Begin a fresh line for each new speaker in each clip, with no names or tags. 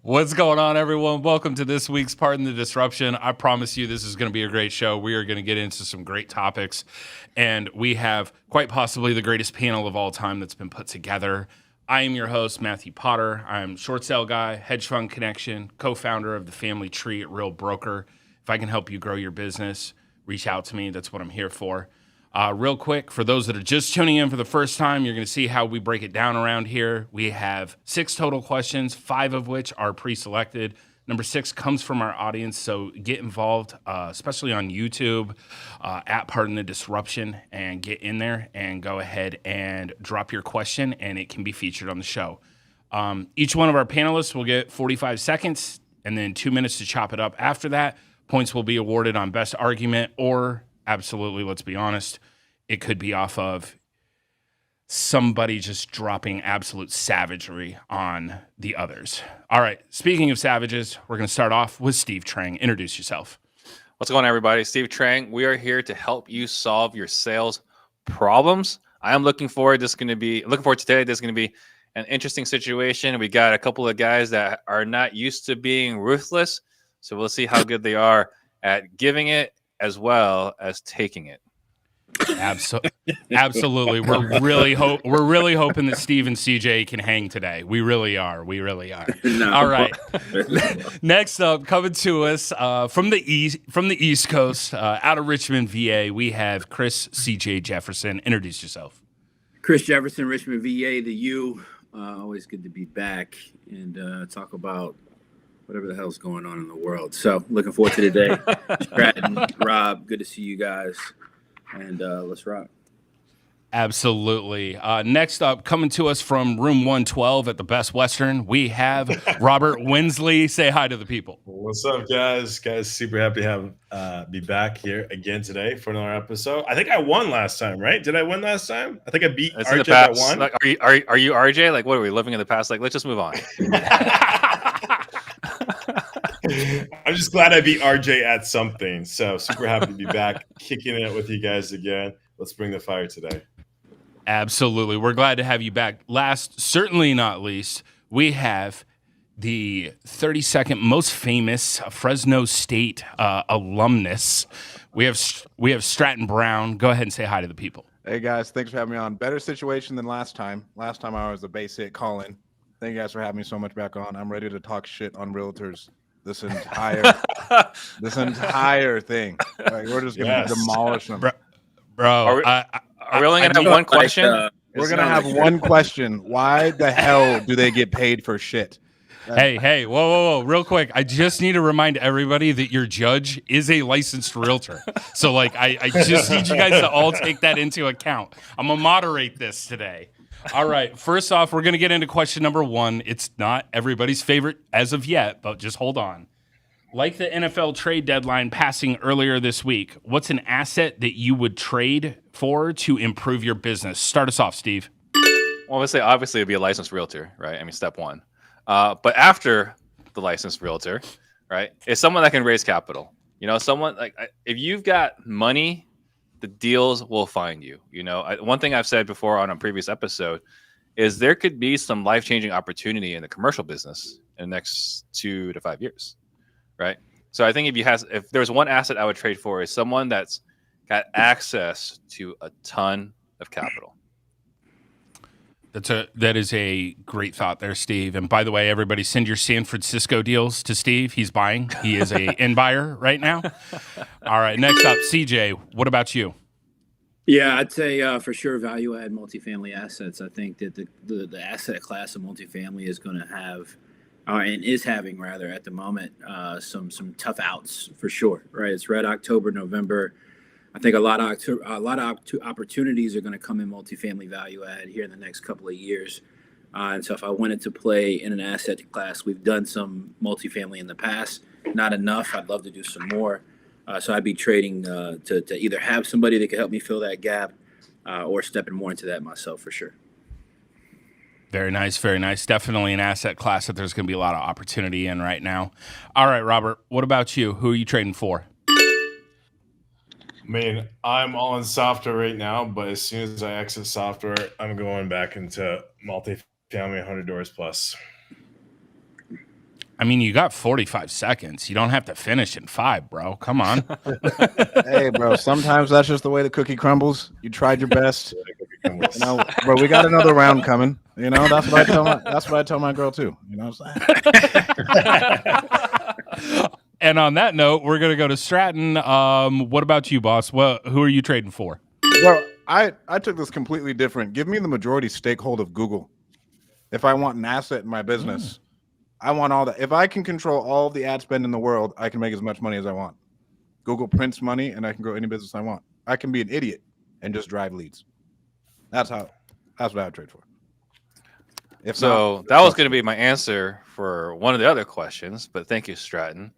What's going on, everyone? Welcome to this week's Pardon the Disruption. I promise you this is going to be a great show. We are going to get into some great topics, and we have quite possibly the greatest panel of all time that's been put together. I am your host, Matthew Potter. I'm short sale guy, hedge fund connection, co-founder of the family tree at Real Broker. If I can help you grow your business, reach out to me. That's what I'm here for. Real quick, for those that are just tuning in for the first time, you're going to see how we break it down around here. We have 6 total questions, 5 of which are pre-selected. Number 6 comes from our audience, so get involved, especially on YouTube, at Pardon the Disruption, and get in there and go ahead and drop your question, and it can be featured on the show. Each one of our panelists will get 45 seconds and then 2 minutes to chop it up after that. Points will be awarded on best argument or absolutely, let's be honest, it could be off of somebody just dropping absolute savagery on the others. All right, speaking of savages, we're going to start off with Steve Trang. Introduce yourself.
What's going on, everybody? Steve Trang. We are here to help you solve your sales problems. I am looking forward to today. This is going to be an interesting situation. We got a couple of guys that are not used to being ruthless, so we'll see how good they are at giving it as well as taking it.
Absolutely. We're really hoping that Steve and CJ can hang today. We really are. No. All right. Next up, coming to us from the East Coast, out of Richmond, VA, we have Chris CJ Jefferson. Introduce yourself.
Chris Jefferson, Richmond, VA, the U. Always good to be back and talk about whatever the hell's going on in the world. So looking forward to today. Stratton, Rob, good to see you guys. And let's rock.
Absolutely. Next up, coming to us from room 112 at the Best Western, we have Robert Winsley. Say hi to the people.
What's up, guys? Super happy to be back here again today for another episode. I think I won last time, right? Did I win last time? I think I beat RJ by 1.
Like, are you RJ? Like, what are we living in the past? Like, let's just move on.
I'm just glad I beat RJ at something. So super happy to be back, kicking it with you guys again. Let's bring the fire today.
Absolutely. We're glad to have you back. Last, certainly not least, we have the 32nd most famous Fresno State alumnus. We have Stratton Brown. Go ahead and say hi to the people.
Hey, guys. Thanks for having me on. Better situation than last time. Last time I was a base hit call-in. Thank you guys for having me so much back on. I'm ready to talk shit on realtors. This entire thing. Like, we're just gonna demolish them,
bro.
Are we only gonna have one question?
We're gonna have one question. Why the hell do they get paid for shit?
Hey, whoa, real quick. I just need to remind everybody that your judge is a licensed realtor. So, like, I just need you guys to all take that into account. I'm gonna moderate this today. All right. First off, we're going to get into question number 1. It's not everybody's favorite as of yet, but just hold on. Like the NFL trade deadline passing earlier this week, what's an asset that you would trade for to improve your business? Start us off, Steve.
Well, obviously it'd be a licensed realtor, right? I mean, step 1. But after the licensed realtor, right, is someone that can raise capital. You know, someone like if you've got money, the deals will find you. You know, one thing I've said before on a previous episode is there could be some life-changing opportunity in the commercial business in the next 2 to 5 years, right? So I think if there's one asset I would trade for is someone that's got access to a ton of capital.
That is a great thought there, Steve. And by the way, everybody send your San Francisco deals to Steve. He's buying. He is a in buyer right now. All right, next up, CJ. What about you?
Yeah, I'd say for sure value add multifamily assets. I think that the asset class of multifamily is going to have, and is having rather at the moment, some tough outs for sure. Right, it's Red October, November. I think a lot of opportunities are going to come in multifamily value add here in the next couple of years. And so if I wanted to play in an asset class, we've done some multifamily in the past, not enough. I'd love to do some more. So I'd be trading to either have somebody that could help me fill that gap or stepping more into that myself for sure.
Very nice, very nice. Definitely an asset class that there's going to be a lot of opportunity in right now. All right, Robert, what about you? Who are you trading for?
I mean, I'm all in software right now, but as soon as I exit software, I'm going back into multifamily 100 doors plus.
I mean, you got 45 seconds. You don't have to finish in 5, bro. Come on.
Hey, bro. Sometimes that's just the way the cookie crumbles. You tried your best. You know, bro, we got another round coming. You know, that's what I tell my girl too. You know what I'm saying?
And on that note, we're gonna go to Stratton. What about you, boss? Who are you trading for?
Bro, I took this completely different. Give me the majority stakeholder of Google. If I want an asset in my business, I want all that. If I can control all the ad spend in the world, I can make as much money as I want. Google prints money, and I can grow any business I want. I can be an idiot and just drive leads. That's what I would trade for. If
So
not,
that was going to be my answer for one of the other questions, but thank you, Stratton.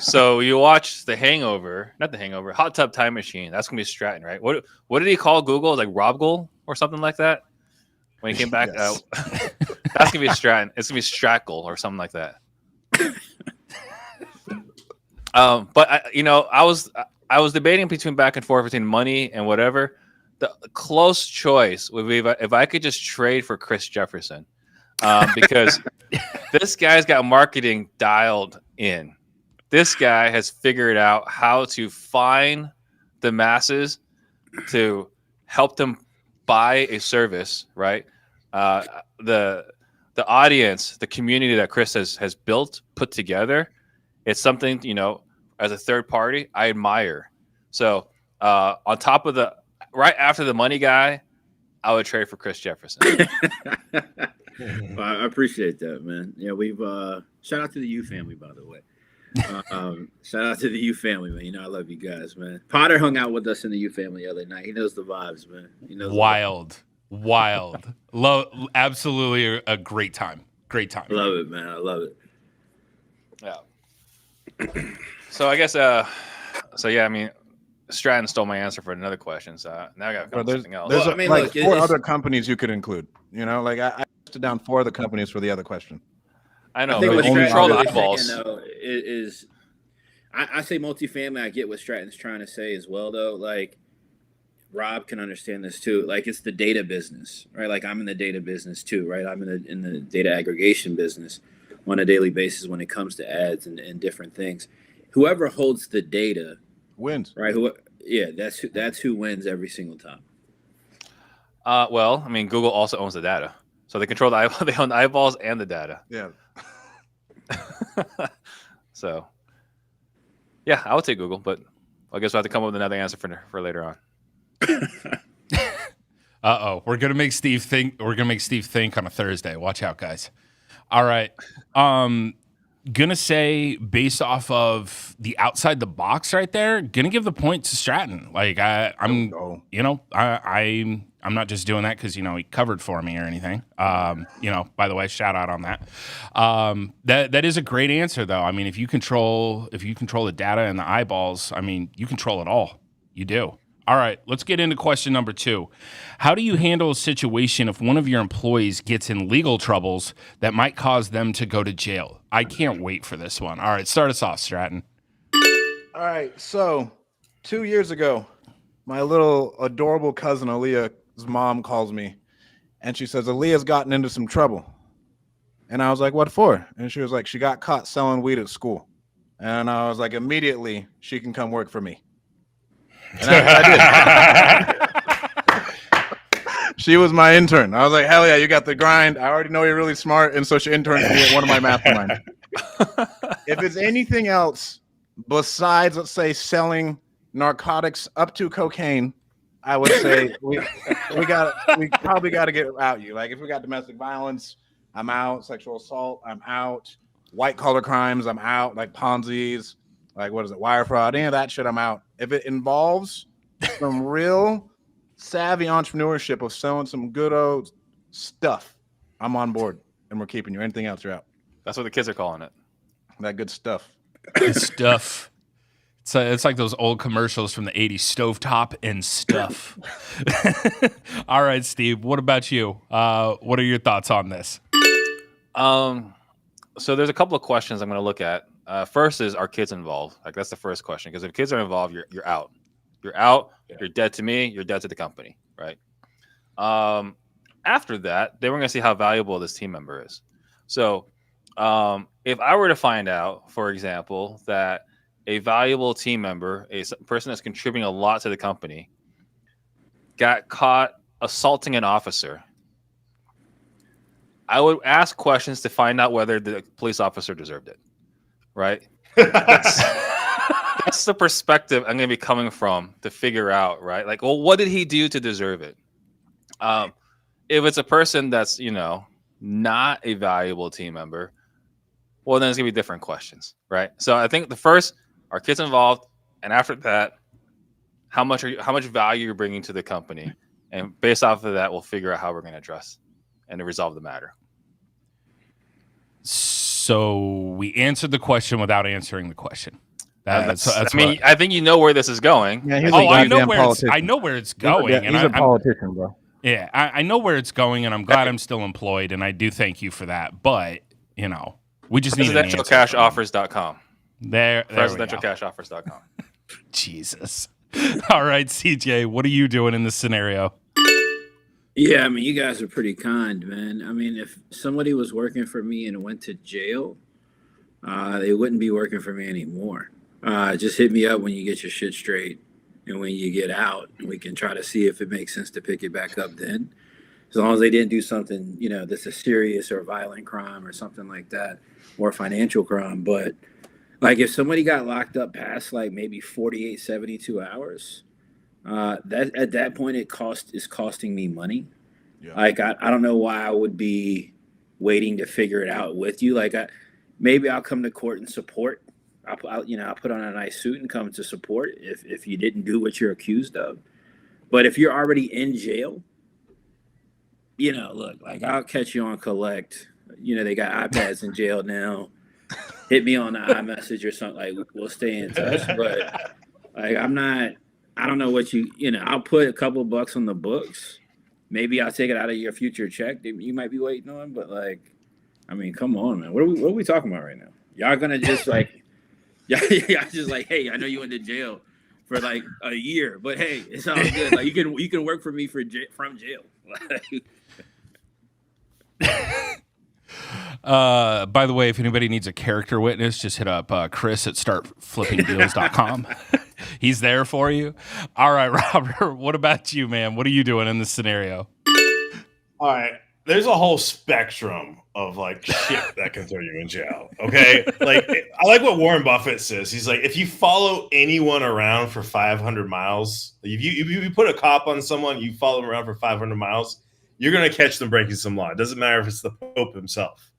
So you watch The Hangover, not The Hangover, Hot Tub Time Machine. That's going to be Stratton, right? What did he call Google? Like Robgol or something like that? When he came back,
Yes.
that's going to be Stratton. It's going to be Strackle or something like that. But I was debating back and forth between money and whatever. The close choice would be if I could just trade for Chris Jefferson, because this guy's got marketing dialed in. This guy has figured out how to find the masses to help them buy a service, right? The audience, the community that Chris has built, put together, it's something, as a third party, I admire. So on top of right after the money guy, I would trade for Chris Jefferson.
Well, I appreciate that, man. Yeah, we've shout out to the U family, by the way. Shout out to the U family, man. I love you guys, man. Potter hung out with us in the U family the other night. He knows the vibes, man. He knows
Wild. Absolutely a great time. Great time.
I love it, man. I love it.
Yeah. So I guess I mean, Stratton stole my answer for another question, so now I got something else.
There's
look,
four other companies you could include. I listed down 4 other companies for the other question.
I know,
I think
but
what
you control the
Stratton's
eyeballs.
saying, though, is I say multifamily. I get what Stratton's trying to say as well, though. Like Rob can understand this too. Like it's the data business, right? Like I'm in the data business too, right? I'm in the data aggregation business on a daily basis when it comes to ads and different things. Whoever holds the data
Wins,
right? That's who wins every single time.
Well, I mean, Google also owns the data, so they control they own the eyeballs and the data.
Yeah.
So, yeah, I would take Google, but I guess we'll have to come up with another answer for later on.
We're gonna make Steve think. We're gonna make Steve think on a Thursday. Watch out, guys. All right. Gonna say based off of the outside the box right there, gonna give the point to Stratton. Like I'm not just doing that because he covered for me or anything. By the way, shout out on that. That is a great answer though. I mean, if you control the data and the eyeballs, I mean, you control it all. You do. All right, let's get into question number 2. How do you handle a situation if one of your employees gets in legal troubles that might cause them to go to jail? I can't wait for this one. All right, start us off, Stratton.
All right, so 2 years ago, my little adorable cousin Aaliyah's mom calls me, and she says Aaliyah's gotten into some trouble. And I was like, what for? And she was like, she got caught selling weed at school. And I was like, immediately, she can come work for me. And I did. She was my intern. I was like, hell yeah, you got the grind. I already know you're really smart. And so she interned me at one of my masterminds. If it's anything else besides, let's say, selling narcotics up to cocaine, I would say we probably got to get out you. Like if we got domestic violence, I'm out. Sexual assault, I'm out. White collar crimes, I'm out. Like Ponzi's, like what is it, wire fraud, any of that shit, I'm out. If it involves some real savvy entrepreneurship of selling some good old stuff, I'm on board, and we're keeping you. Anything else, you're out.
That's what the kids are calling it.
That good stuff.
Good stuff. It's like those old commercials from the 80s, stovetop and stuff. All right, Steve, what about you? What are your thoughts on this?
So there's a couple of questions I'm going to look at. First is, are kids involved? Like that's the first question, because if kids are involved, you're out. You're out. Yeah. You're dead to me. You're dead to the company, right? After that, then we're going to see how valuable this team member is. So If I were to find out, for example, that a valuable team member, a person that's contributing a lot to the company, got caught assaulting an officer, I would ask questions to find out whether the police officer deserved it. Right? That's the perspective I'm going to be coming from to figure out, right? Like, well, what did he do to deserve it? If it's a person that's, not a valuable team member, well, then it's going to be different questions, right? So I think the first, are kids involved? And after that, how much value you're bringing to the company? And based off of that, we'll figure out how we're going to address and to resolve the matter.
So we answered the question without answering the question.
I think you know where this is going.
Yeah,
I know where it's going.
He's a politician, bro.
Yeah, I know where it's going, and I'm glad I'm still employed, and I do thank you for that. But, we just need an answer.
Presidentialcashoffers.com.
There
Presidentialcashoffers.com.
Jesus. All right, CJ, what are you doing in this scenario?
Yeah, I mean, you guys are pretty kind, man. I mean, if somebody was working for me and went to jail, they wouldn't be working for me anymore. Just hit me up when you get your shit straight and when you get out. We can try to see if it makes sense to pick it back up then. As long as they didn't do something, that's a serious or violent crime or something like that, or financial crime. But like if somebody got locked up past like maybe 48, 72 hours, that at that point is costing me money. Yeah. Like I don't know why I would be waiting to figure it out with you. Like maybe I'll come to court and support. I'll put on a nice suit and come to support if you didn't do what you're accused of. But if you're already in jail, look, like I'll catch you on collect. They got iPads in jail now. Hit me on the iMessage or something. Like we'll stay in touch. But like I don't know what I'll put a couple bucks on the books. Maybe I'll take it out of your future check that you might be waiting on. But like, I mean, come on, man. What are we talking about right now? Y'all gonna just like, y'all just like, hey, I know you went to jail for like a year, but hey, it's all good. Like you can work for me from jail.
By the way, if anybody needs a character witness, just hit up Chris at startflippingdeals.com. He's there for you. All right, Robert, what about you, man? What are you doing in this scenario?
All right. There's a whole spectrum of like shit that can throw you in jail. Okay. Like I like what Warren Buffett says. He's like, if you follow anyone around for 500 miles, if you put a cop on someone, you follow them around for 500 miles, you're going to catch them breaking some law. It doesn't matter if it's the Pope himself.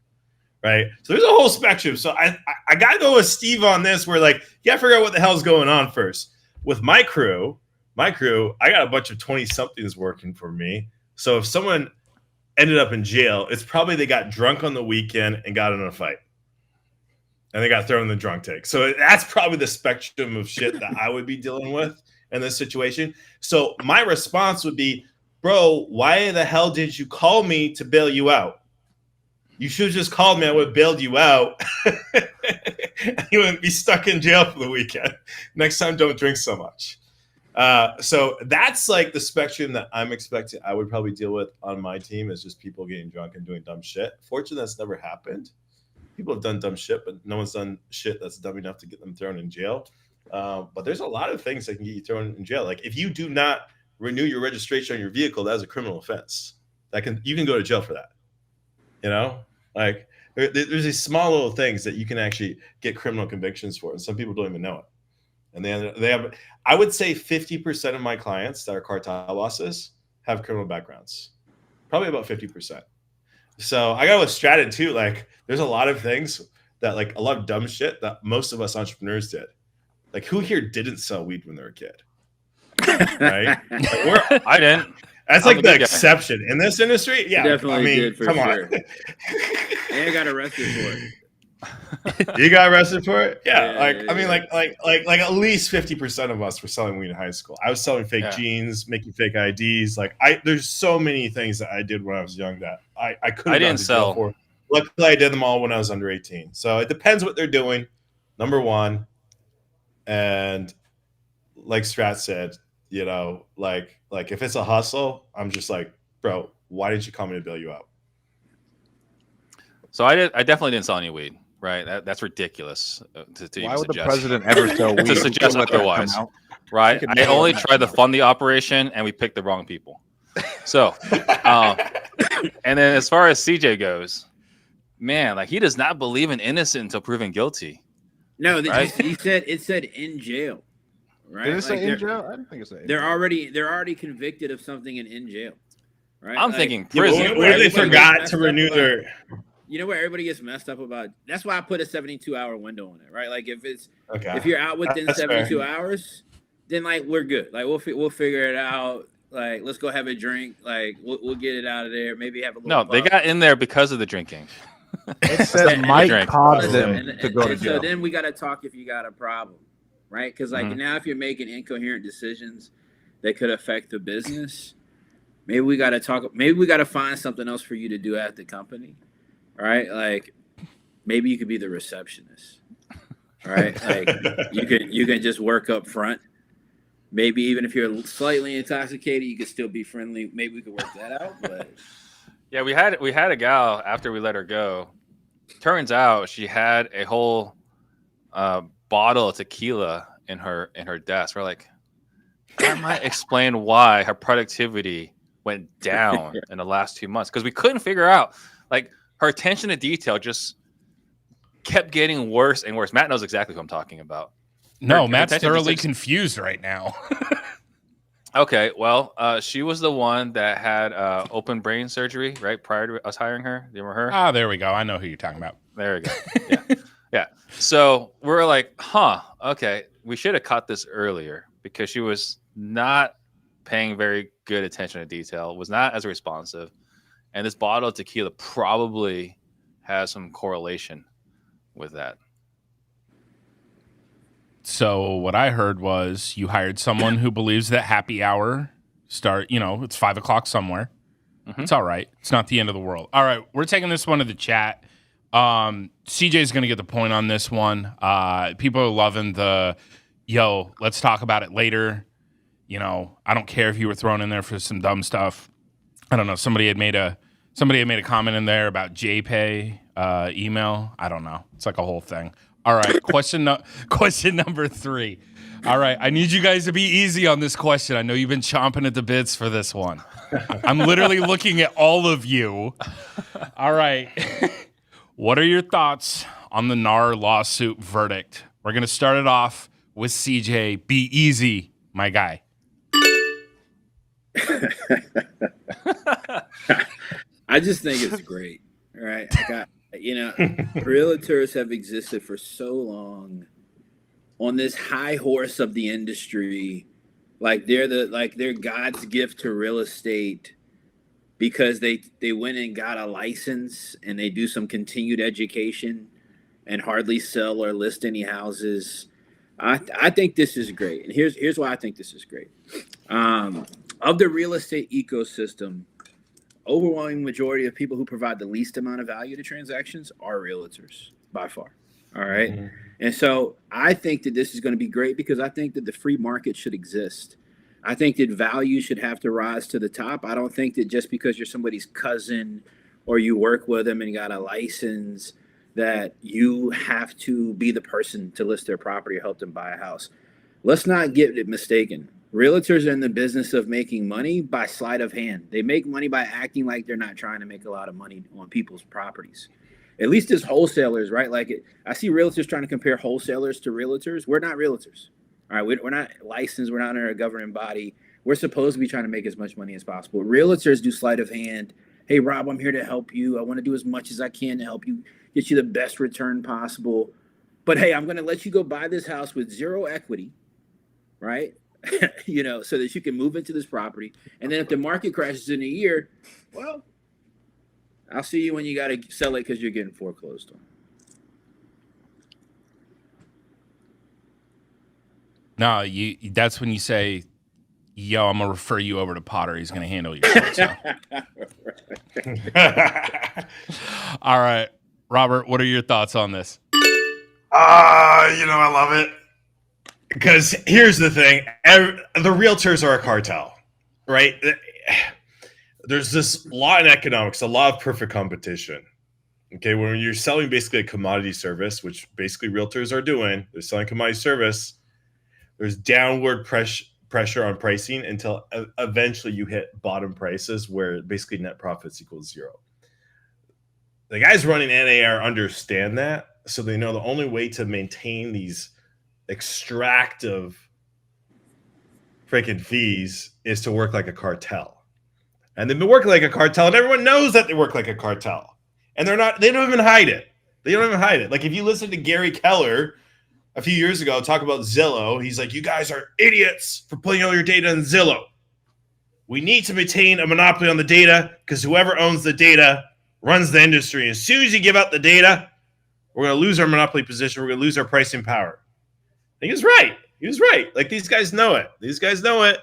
Right. So there's a whole spectrum. So I got to go with Steve on this where like, you got to figure out what the hell's going on first. With my crew, I got a bunch of 20 somethings working for me. So if someone ended up in jail, it's probably they got drunk on the weekend and got in a fight. And they got thrown in the drunk tank. So that's probably the spectrum of shit that I would be dealing with in this situation. So my response would be, bro, why the hell did you call me to bail you out? You should have just called me. I would have bailed you out. You wouldn't be stuck in jail for the weekend. Next time, don't drink so much. So that's like the spectrum that I'm expecting I would probably deal with on my team is just people getting drunk and doing dumb shit. Fortunately, that's never happened. People have done dumb shit, but no one's done shit that's dumb enough to get them thrown in jail. But there's a lot of things that can get you thrown in jail. Like if you do not renew your registration on your vehicle, that is a criminal offense. You can go to jail for that. Like there's these small little things that you can actually get criminal convictions for, and some people don't even know it. And they have, I would say 50% of my clients that are cartel bosses have criminal backgrounds, probably about 50%. So I got with Stratton too. Like there's a lot of things that like a lot of dumb shit that most of us entrepreneurs did. Like who here didn't sell weed when they were a kid? Right? Like,
I didn't.
That's like the exception in this industry. Yeah,
definitely did for
come
sure.
On.
And I got arrested for it.
You got arrested for it? Yeah. I mean, at least 50% of us were selling weed in high school. I was selling fake jeans, making fake IDs. There's so many things that I did when I was young that I couldn't.
I didn't sell.
For. Luckily, I did them all when I was under 18. So it depends what they're doing. Number one, and like Strat said, like if it's a hustle, I'm just like, bro, why didn't you call me to bail you out?
So I definitely didn't sell any weed, right? That's ridiculous to
Why
even
would the
suggest.
president ever sell weed?
To suggest
Let that come
otherwise.
out.
Right?
He could
I
never
only
let that
tried to
come out.
fund the operation, and we picked the wrong people. So, and then as far as CJ goes, man, like he does not believe in innocent until proven guilty.
No,
Right?
he said it said in jail, right?
Did it say
Like,
in jail? I didn't think it said.
they're already convicted of something and in jail, right?
I'm
Like,
thinking
Yeah,
prison.
but what if they
Everybody
forgot
gets
to
messed up
renew
about-
their?
You know what everybody gets messed up about? That's why I put a 72-hour window on it, right? Like
Okay.
if you're out within
That's
72
fair.
hours, then like we're good. Like we'll figure it out. Like let's go have a drink. Like we'll get it out of there. Maybe have a little.
No, they
puff.
got in there because of the drinking.
It says
And-
Mike
drink.
caused
Listen,
them to go to
so
jail.
then we got to talk if you got a problem, right? Because like
Mhm.
now, if you're making incoherent decisions that could affect the business, maybe we got to talk. Maybe we got to find something else for you to do at the company, right? Like maybe you could be the receptionist, right? Like you can just work up front. Maybe even if you're slightly intoxicated, you could still be friendly. Maybe we could work that out, but.
Yeah, we had a gal after we let her go. Turns out she had a whole bottle of tequila in her desk. We're like, that might explain why her productivity went down in the last 2 months because we couldn't figure out like her attention to detail just kept getting worse and worse. Matt knows exactly who I'm talking about.
No,
Her
Matt's
attention
thoroughly
just-
confused right now.
Okay, well, she was the one that had open brain surgery, right? Prior to us hiring her. Do you remember her?
Ah, there we go. I know who you're talking about.
There we go. Yeah. Yeah. So we're like, okay, we should have caught this earlier because she was not paying very good attention to detail, was not as responsive. And this bottle of tequila probably has some correlation with that.
So what I heard was you hired someone who believes that happy hour it's 5 o'clock somewhere.
Mhm.
It's all right. It's not the end of the world. All right. We're taking this one to the chat. CJ's going to get the point on this one. People are loving let's talk about it later. I don't care if you were thrown in there for some dumb stuff. I don't know. Somebody had made a comment in there about JPay email. I don't know. It's like a whole thing. All right. Question number 3. All right. I need you guys to be easy on this question. I know you've been chomping at the bits for this one. I'm literally looking at all of you. All right. What are your thoughts on the NAR lawsuit verdict? We're going to start it off with CJ. Be easy, my guy.
I just think it's great, right? Realtors have existed for so long on this high horse of the industry, like they're God's gift to real estate because they went and got a license and they do some continued education and hardly sell or list any houses. I think this is great, and here's why I think this is great. Of the real estate ecosystem, overwhelming majority of people who provide the least amount of value to transactions are realtors by far. All right. Mm-hmm. And so I think that this is going to be great because I think that the free market should exist. I think that value should have to rise to the top. I don't think that just because you're somebody's cousin or you work with them and got a license that you have to be the person to list their property or help them buy a house. Let's not get it mistaken. Realtors are in the business of making money by sleight of hand. They make money by acting like they're not trying to make a lot of money on people's properties. At least as wholesalers, right? I see realtors trying to compare wholesalers to realtors. We're not realtors. All right, we're not licensed. We're not under a governing body. We're supposed to be trying to make as much money as possible. Realtors do sleight of hand. Hey, Rob, I'm here to help you. I want to do as much as I can to help you get you the best return possible. But hey, I'm going to let you go buy this house with zero equity, right? So that you can move into this property. And then if the market crashes in a year, well, I'll see you when you got to sell it because you're getting foreclosed on.
No, that's when you say, yo, I'm going to refer you over to Potter. He's going to handle your shit. So. All right. Robert, what are your thoughts on this?
I love it. Because here's the thing. The realtors are a cartel, right? There's this law in economics, a law of perfect competition. Okay, when you're selling basically a commodity service, which basically realtors are doing, they're selling commodity service. There's downward pressure on pricing until eventually you hit bottom prices where basically net profits equals zero. The guys running NAR understand that, so they know the only way to maintain these extractive freaking fees is to work like a cartel. And they've been working like a cartel, and everyone knows that they work like a cartel. And they don't even hide it. They don't even hide it. Like if you listen to Gary Keller a few years ago talk about Zillow, he's like, you guys are idiots for putting all your data in Zillow. We need to maintain a monopoly on the data because whoever owns the data runs the industry. As soon as you give out the data, we're going to lose our monopoly position. We're going to lose our pricing power. And he was right. He was right. Like these guys know it. These guys know it.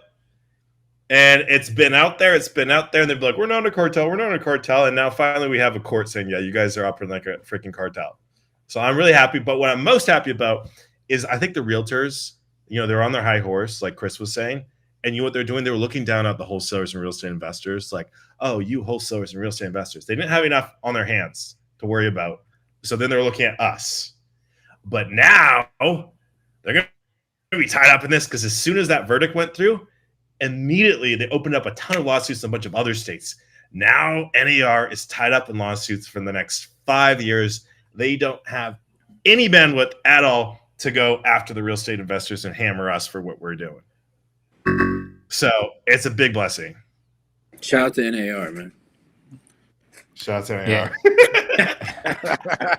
And it's been out there. It's been out there. And they'd be like, we're not a cartel. We're not a cartel. And now finally we have a court saying, yeah, you guys are operating like a freaking cartel. So I'm really happy. But what I'm most happy about is I think the realtors, they're on their high horse, like Chris was saying. And you know what they're doing? They were looking down at the wholesalers and real estate investors like, oh, you wholesalers and real estate investors. They didn't have enough on their hands to worry about. So then they're looking at us. But now they're going to be tied up in this because as soon as that verdict went through, immediately they opened up a ton of lawsuits in a bunch of other states. Now NAR is tied up in lawsuits for the next 5 years. They don't have any bandwidth at all to go after the real estate investors and hammer us for what we're doing. So it's a big blessing.
Shout out to NAR, man.
Shout out to NAR.
Yeah.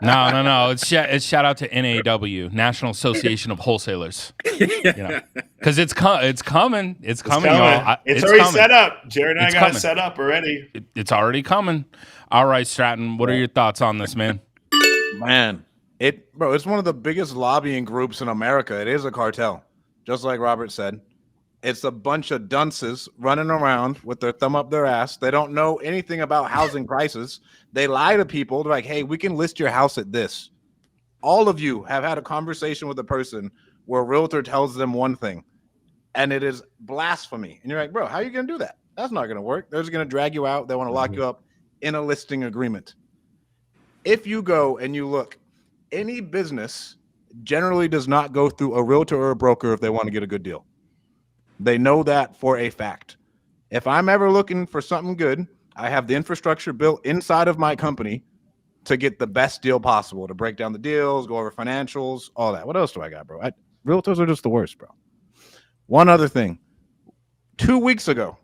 No. It's shout out to NAW, National Association of Wholesalers. Because it's coming. It's coming, y'all.
It's already
coming.
set up. Jared and I got
coming.
it set up already.
It's already coming. All right, Stratton, what are your thoughts on this, man?
Man, it's one of the biggest lobbying groups in America. It is a cartel, just like Robert said. It's a bunch of dunces running around with their thumb up their ass. They don't know anything about housing prices. They lie to people. They're like, hey, we can list your house at this. All of you have had a conversation with a person where a realtor tells them one thing, and it is blasphemy. And you're like, bro, how are you going to do that? That's not going to work. They're just going to drag you out. They want to lock you up in a listing agreement. If you go and you look, any business generally does not go through a realtor or a broker if they want to get a good deal. They know that for a fact. If I'm ever looking for something good, I have the infrastructure built inside of my company to get the best deal possible, to break down the deals, go over financials, all that. What else do I got, bro? Realtors are just the worst, bro. One other thing. 2 weeks ago,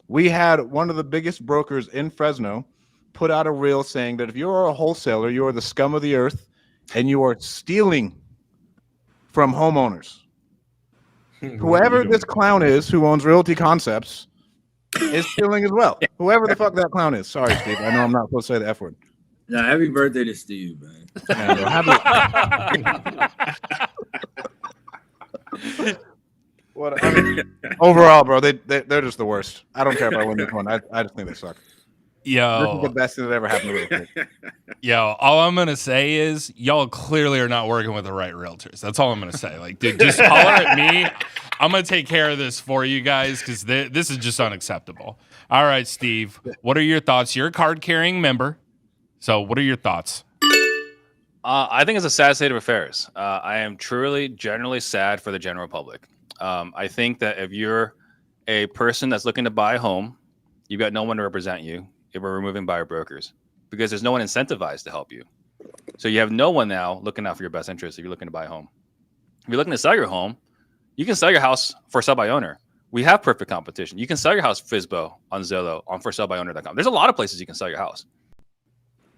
we had one of the biggest brokers in Fresno put out a reel saying that if you're a wholesaler, you are the scum of the earth and you are stealing from homeowners. Whoever this clown is who owns Realty Concepts is stealing as well. Whoever the fuck that clown is. Sorry, Steve. I know I'm not supposed to say the F word.
No, happy birthday to Steve, man.
Overall, bro, they're just the worst. I don't care if I win this one. I just think they suck.
Yo,
this is the best thing that ever happened to me.
Yo, all I'm gonna say is y'all clearly are not working with the right realtors. That's all I'm gonna say. Like, dude, just holler at me. I'm gonna take care of this for you guys because this is just unacceptable. All right, Steve, what are your thoughts? You're a card-carrying member, so what are your thoughts?
I think it's a sad state of affairs. I am truly, generally sad for the general public. I think that if you're a person that's looking to buy a home, you've got no one to represent you if we're removing buyer brokers because there's no one incentivized to help you. So you have no one now looking out for your best interest if you're looking to buy a home. If you're looking to sell your home, you can sell your house for sell by owner. We have perfect competition. You can sell your house FSBO on Zillow on forsellbyowner.com. There's a lot of places you can sell your house,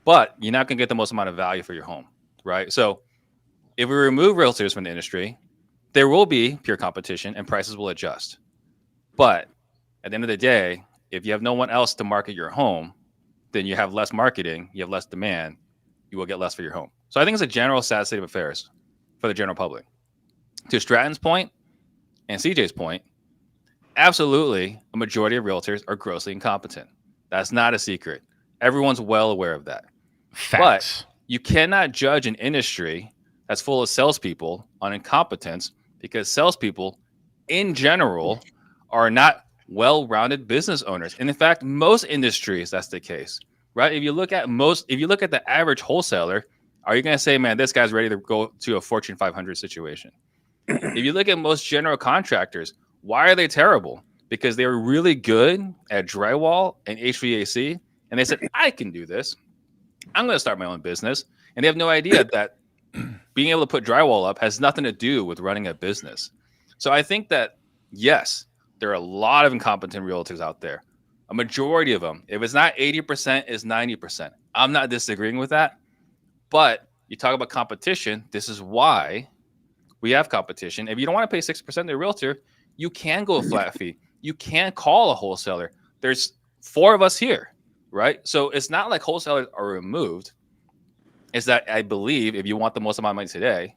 but you're not going to get the most amount of value for your home, right? So if we remove realtors from the industry, there will be pure competition and prices will adjust. But at the end of the day, if you have no one else to market your home, then you have less marketing, you have less demand, you will get less for your home. So I think it's a general sad state of affairs for the general public. To Stratton's point and CJ's point, absolutely a majority of realtors are grossly incompetent. That's not a secret. Everyone's well aware of that.
Facts.
But you cannot judge an industry that's full of salespeople on incompetence because salespeople in general are not well-rounded business owners. And in fact, most industries, that's the case. right? If you look at the average wholesaler, are you going to say, man, this guy's ready to go to a Fortune 500 situation? If you look at most general contractors, why are they terrible? Because they were really good at drywall and HVAC, and they said, I can do this. I'm going to start my own business. And they have no idea that being able to put drywall up has nothing to do with running a business. So I think that, yes, there are a lot of incompetent realtors out there. A majority of them, if it's not 80%, is 90%. I'm not disagreeing with that. But you talk about competition. This is why we have competition. If you don't want to pay 6% to a realtor, you can go a flat fee. You can call a wholesaler. There's 4 of us here, right? So it's not like wholesalers are removed. It's that I believe if you want the most amount of money today,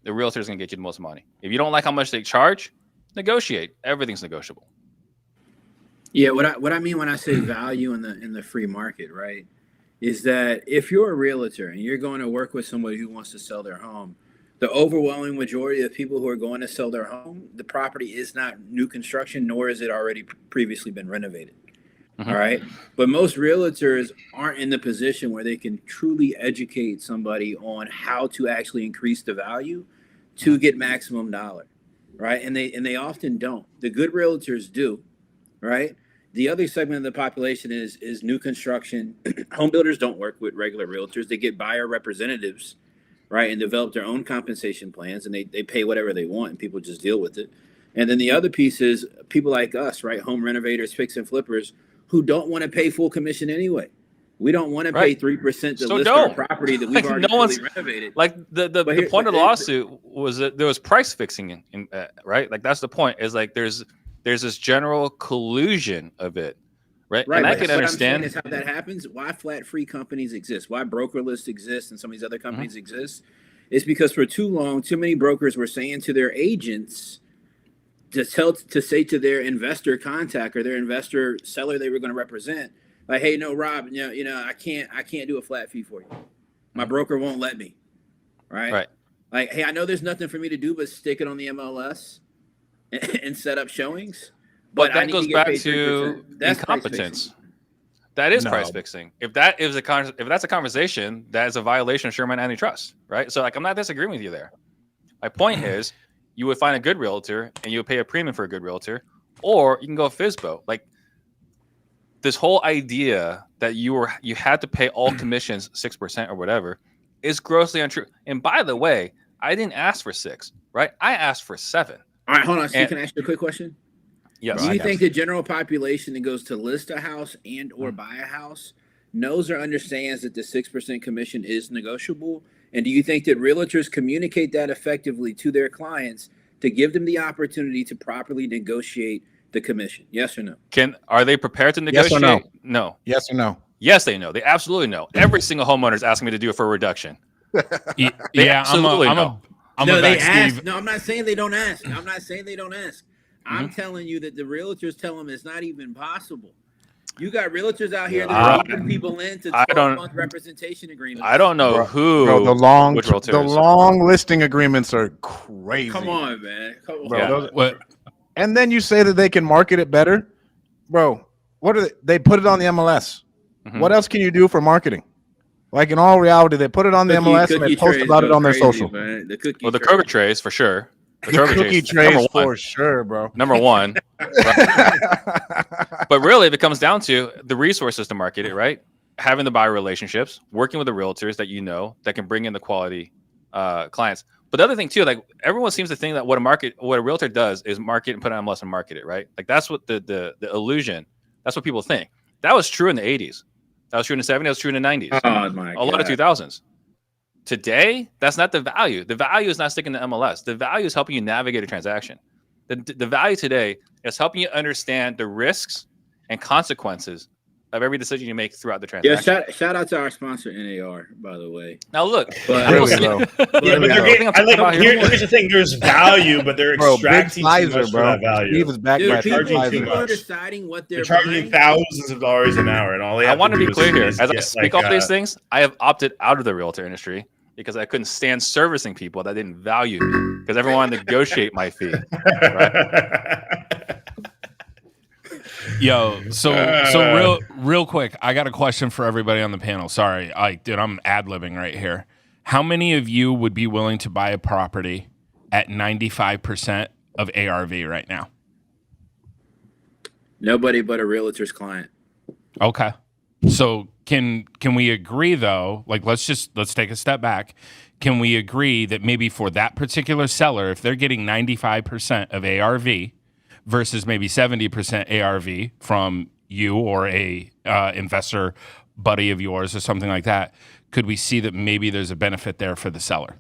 the realtor is going to get you the most money. If you don't like how much they charge, negotiate. Everything's negotiable.
Yeah, what I mean when I say value in the free market, right, is that if you're a realtor and you're going to work with somebody who wants to sell their home, the overwhelming majority of people who are going to sell their home, the property is not new construction, nor is it already previously been renovated. All right. But most realtors aren't in the position where they can truly educate somebody on how to actually increase the value to get maximum dollar. Right. And they often don't. The good realtors do. Right. The other segment of the population is new construction. Home builders don't work with regular realtors. They get buyer representatives, right, and develop their own compensation plans, and they pay whatever they want, and people just deal with it. And then the other piece is people like us, right, home renovators, fix and flippers, who don't want to pay full commission anyway. We don't want to pay 3% to list our property that we've already fully renovated.
Like the point of the lawsuit was that there was price fixing in right? Like that's the point. Is like there's this general collusion of it, right?
Right.
And I can understand
is how that happens. Why flat free companies exist? Why broker lists exist and some of these other companies exist? Is because for too long, too many brokers were saying to their agents to say to their investor contact or their investor seller they were going to represent, like, hey, no, Rob, I can't do a flat fee for you. My broker won't let me. Right. Like, hey, I know there's nothing for me to do but stick it on the MLS and set up showings.
But that goes back to incompetence. That is price fixing. If that's a conversation, that is a violation of Sherman antitrust, right? So like, I'm not disagreeing with you there. My point is, you would find a good realtor and you would pay a premium for a good realtor, or you can go FISBO. Like this whole idea that you had to pay all commissions 6% or whatever is grossly untrue. And by the way, I didn't ask for 6, right? I asked for 7.
All right, hold on. So can I ask you a quick question?
Yes.
Do you think the general population that goes to list a house and or buy a house knows or understands that the 6% commission is negotiable? And do you think that realtors communicate that effectively to their clients to give them the opportunity to properly negotiate the commission? Yes or no?
Are they prepared to negotiate?
Yes or no?
No.
Yes or no?
Yes, they know. They absolutely know. Every single homeowner is asking me to do it for a reduction.
Yeah, I'm
not saying they don't ask. I'm telling you that the realtors tell them it's not even possible. You got realtors out here that are putting people into 12-month representation agreements.
I don't know
which realtors. The long listing agreements are crazy.
Come on, man. Come on.
Bro, and then you say that they can market it better, bro. What are they put it on the MLS? What else can you do for marketing? Like in all reality, they put it on the MLS and they post about it on their social.
The Kroger trays for sure.
The cookie trays for sure, bro.
Number 1. But really, if it comes down to the resources to market it, right? Having the buyer relationships, working with the realtors that can bring in the quality clients. But the other thing too, like everyone seems to think that what a realtor does is market and put on MLS and market it, right? Like that's what the illusion. That's what people think. That was true in the 80s. That was true in the 70s. That was true in the 90s.
Oh my God.
A lot of 2000s. Today, that's not the value. The value is not sticking to MLS. The value is helping you navigate a transaction. The value today is helping you understand the risks and consequences of every decision you make throughout the transaction.
Yeah, shout out to our sponsor, NAR, by the way.
Now look,
here's the thing: there's value, but they're extracting too much for that value.
Steve is back by
people are deciding what they're
charging thousands of dollars an hour, and all they have
I want to be clear here.
As
I speak all these things, I have opted out of the realtor industry because I couldn't stand servicing people that didn't value me because everyone wanted to negotiate my fee. Right?
So real quick, I got a question for everybody on the panel. Sorry, dude, I'm ad-libbing right here. How many of you would be willing to buy a property at 95% of ARV right now?
Nobody but a realtor's client.
Okay. So can we agree though, like let's take a step back. Can we agree that maybe for that particular seller, if they're getting 95% of ARV versus maybe 70% ARV from you or a investor buddy of yours or something like that, could we see that maybe there's a benefit there for the seller?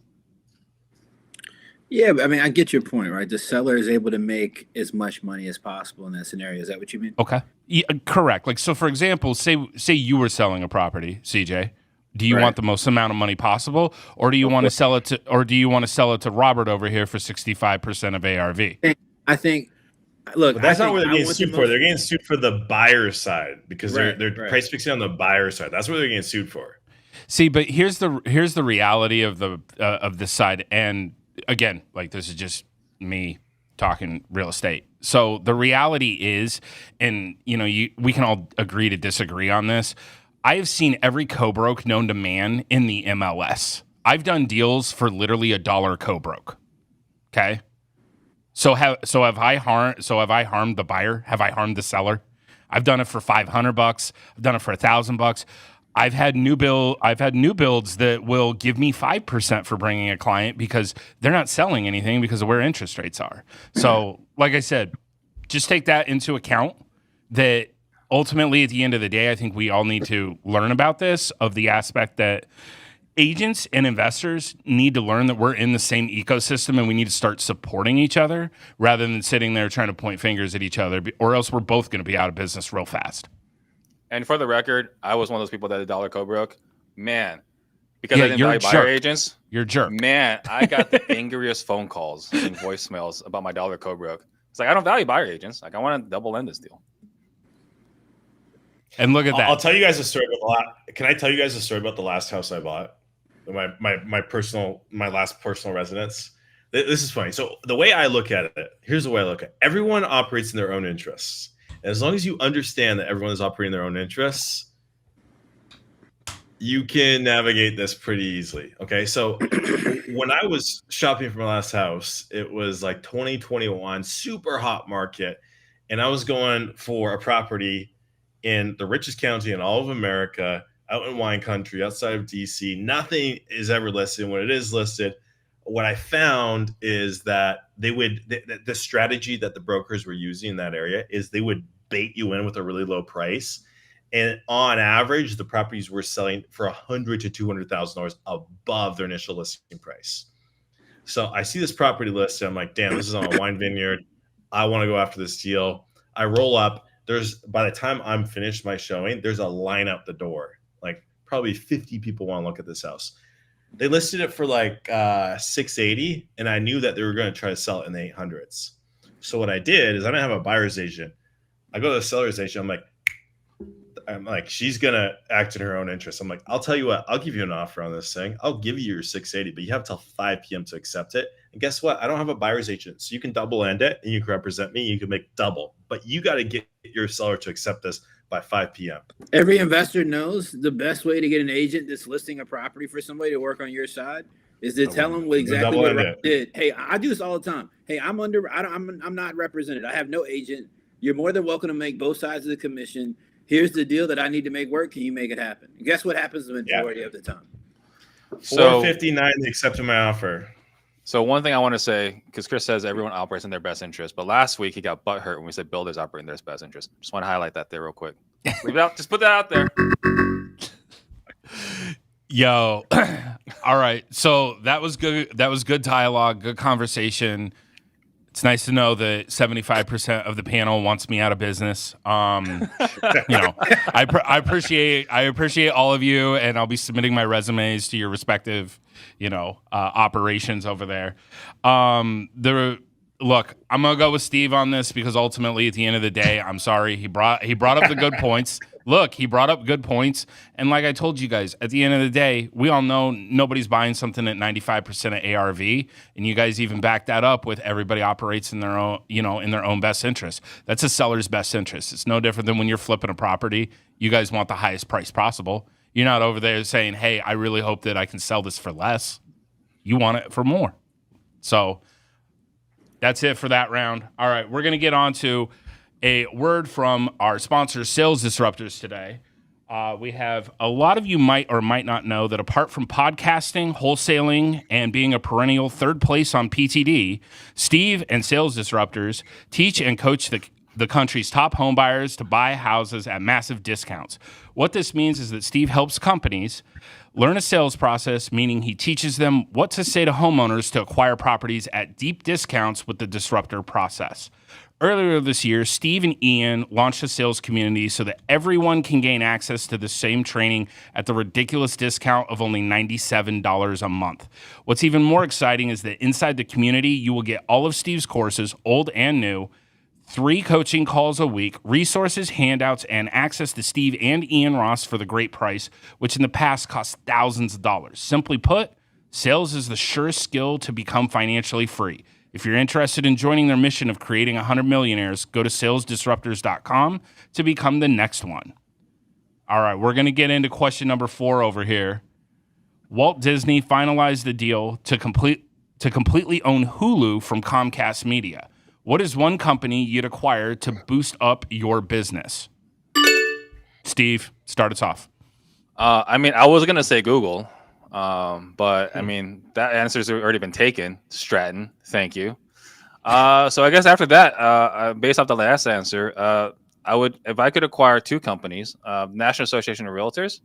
Yeah, but I mean, I get your point, right? The seller is able to make as much money as possible in that scenario. Is that what you mean?
Okay. Yeah, correct. Like, so for example, say you were selling a property, CJ. Do you want the most amount of money possible, or do you want to sell it to Robert over here for 65% of ARV?
I think look,
but that's
I
not what
think
they're getting sued for. They're getting sued for the buyer's side because they're price fixing on the buyer's side. That's what they're getting sued for.
See, but here's the reality of this side, and again, like this is just me talking real estate. So the reality is, and we can all agree to disagree on this. I have seen every co-broke known to man in the MLS. I've done deals for literally $1 co-broke. Okay. So have I harmed the buyer? Have I harmed the seller? I've done it for $500. I've done it for $1,000. I've had new builds that will give me 5% for bringing a client because they're not selling anything because of where interest rates are. So, like I said, just take that into account that ultimately at the end of the day, I think we all need to learn about this, of the aspect that agents and investors need to learn that we're in the same ecosystem and we need to start supporting each other rather than sitting there trying to point fingers at each other, or else we're both going to be out of business real fast.
And for the record, I was one of those people that $1 co-broke. Man, because I didn't value buyer agents.
You're a jerk.
Man, I got the angriest phone calls and voicemails about my $1 co-broke. It's like, I don't value buyer agents. Like, I want to double end this deal.
And look at that.
I'll tell you guys a story about Can I tell you guys a story about the last house I bought? My last personal residence. This is funny. So the way I look at it, here's the way I look at it. Everyone operates in their own interests. And as long as you understand that everyone is operating their own interests, you can navigate this pretty easily. Okay. So when I was shopping for my last house, it was like 2021, super hot market. And I was going for a property in the richest county in all of America, out in wine country, outside of DC. Nothing is ever listed. When it is listed, what I found is that the strategy that the brokers were using in that area is they would bait you in with a really low price. And on average, the properties were selling for $100,000 to $200,000 above their initial listing price. So I see this property listed. I'm like, damn, this is on a wine vineyard. I want to go after this deal. I roll up. By the time I'm finished my showing, there's a line out the door. Like probably 50 people want to look at this house. They listed it for like $680, and I knew that they were going to try to sell it in the 800s. So what I did is I didn't have a buyer's agent. I go to the seller's agent. I'm like, she's going to act in her own interest. I'm like, I'll tell you what, I'll give you an offer on this thing. I'll give you your 680, but you have till 5 p.m. to accept it. And guess what? I don't have a buyer's agent. So you can double end it and you can represent me. You can make double, but you got to get your seller to accept this by 5 p.m.
Every investor knows the best way to get an agent that's listing a property for somebody to work on your side is to tell them exactly what Rob did. Hey, I do this all the time. Hey, I'm not represented. I have no agent. You're more than welcome to make both sides of the commission. Here's the deal that I need to make work. Can you make it happen? And guess what happens the majority of the time?
So $459, they accepted my offer.
So one thing I want to say, because Chris says everyone operates in their best interest, but last week he got butthurt when we said builders operate in their best interest. Just want to highlight that there real quick. Leave it out. Just put that out there.
Yo, all right. So that was good. That was good dialogue, good conversation. It's nice to know that 75% of the panel wants me out of business. I appreciate all of you, and I'll be submitting my resumes to your respective, operations over there. Look, I'm gonna go with Steve on this because ultimately, at the end of the day, I'm sorry he brought up the good points. look, he brought up good points. And like I told you guys, at the end of the day, we all know nobody's buying something at 95% of ARV. And you guys even back that up with everybody operates in their own, in their own best interest. That's a seller's best interest. It's no different than when you're flipping a property. You guys want the highest price possible. You're not over there saying, hey, I really hope that I can sell this for less. You want it for more. So that's it for that round. All right, we're going to get on to a word from our sponsor, Sales Disruptors, today. We have a lot of you might or might not know that apart from podcasting, wholesaling, and being a perennial third place on PTD, Steve and Sales Disruptors teach and coach the country's top home buyers to buy houses at massive discounts. What this means is that Steve helps companies learn a sales process, meaning he teaches them what to say to homeowners to acquire properties at deep discounts with the disruptor process. Earlier this year, Steve and Ian launched a sales community so that everyone can gain access to the same training at the ridiculous discount of only $97 a month. What's even more exciting is that inside the community, you will get all of Steve's courses, old and new, 3 coaching calls a week, resources, handouts, and access to Steve and Ian Ross for the great price, which in the past cost thousands of dollars. Simply put, sales is the surest skill to become financially free. If you're interested in joining their mission of creating 100 millionaires, go to salesdisruptors.com to become the next one. All right, we're going to get into question number 4 over here. Walt Disney finalized the deal to completely own Hulu from Comcast Media. What is one company you'd acquire to boost up your business? Steve, start us off.
I was going to say Google. But I mean, that answer's already been taken. Stratton, thank you. So I guess after that, based off the last answer, I would, if I could acquire 2 companies, National Association of Realtors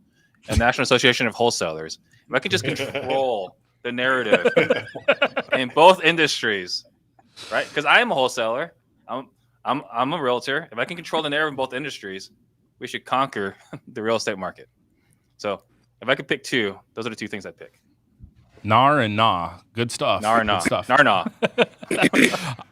and National Association of Wholesalers, if I could just control the narrative in both industries, right? Because I am a wholesaler, I'm a realtor. If I can control the narrative in both industries, we should conquer the real estate market. So if I could pick 2, those are the 2 things I'd pick.
Nar and nah. Good stuff.
Nar and nah.
Good stuff.
Nar nah.